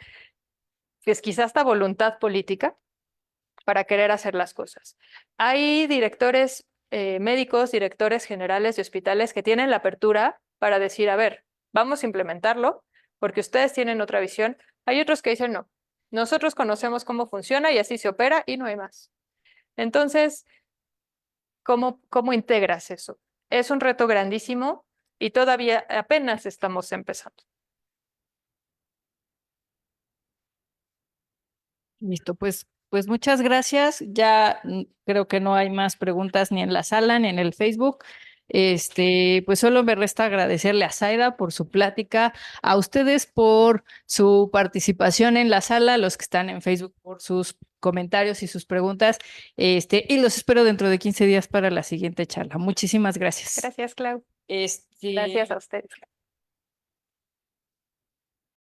pues, quizás esta voluntad política para querer hacer las cosas. Hay directores médicos, directores generales de hospitales que tienen la apertura para decir, a ver, vamos a implementarlo porque ustedes tienen otra visión. Hay otros que dicen, no, nosotros conocemos cómo funciona y así se opera y no hay más. Entonces, ¿cómo integras eso? Es un reto grandísimo y todavía apenas estamos empezando. Listo, pues muchas gracias. Ya creo que no hay más preguntas ni en la sala ni en el Facebook. Pues solo me resta agradecerle a Zaida por su plática, a ustedes por su participación en la sala, a los que están en Facebook por sus comentarios y sus preguntas. Y los espero dentro de 15 días para la siguiente charla. Muchísimas gracias. Gracias, Clau. Este, Gracias a ustedes.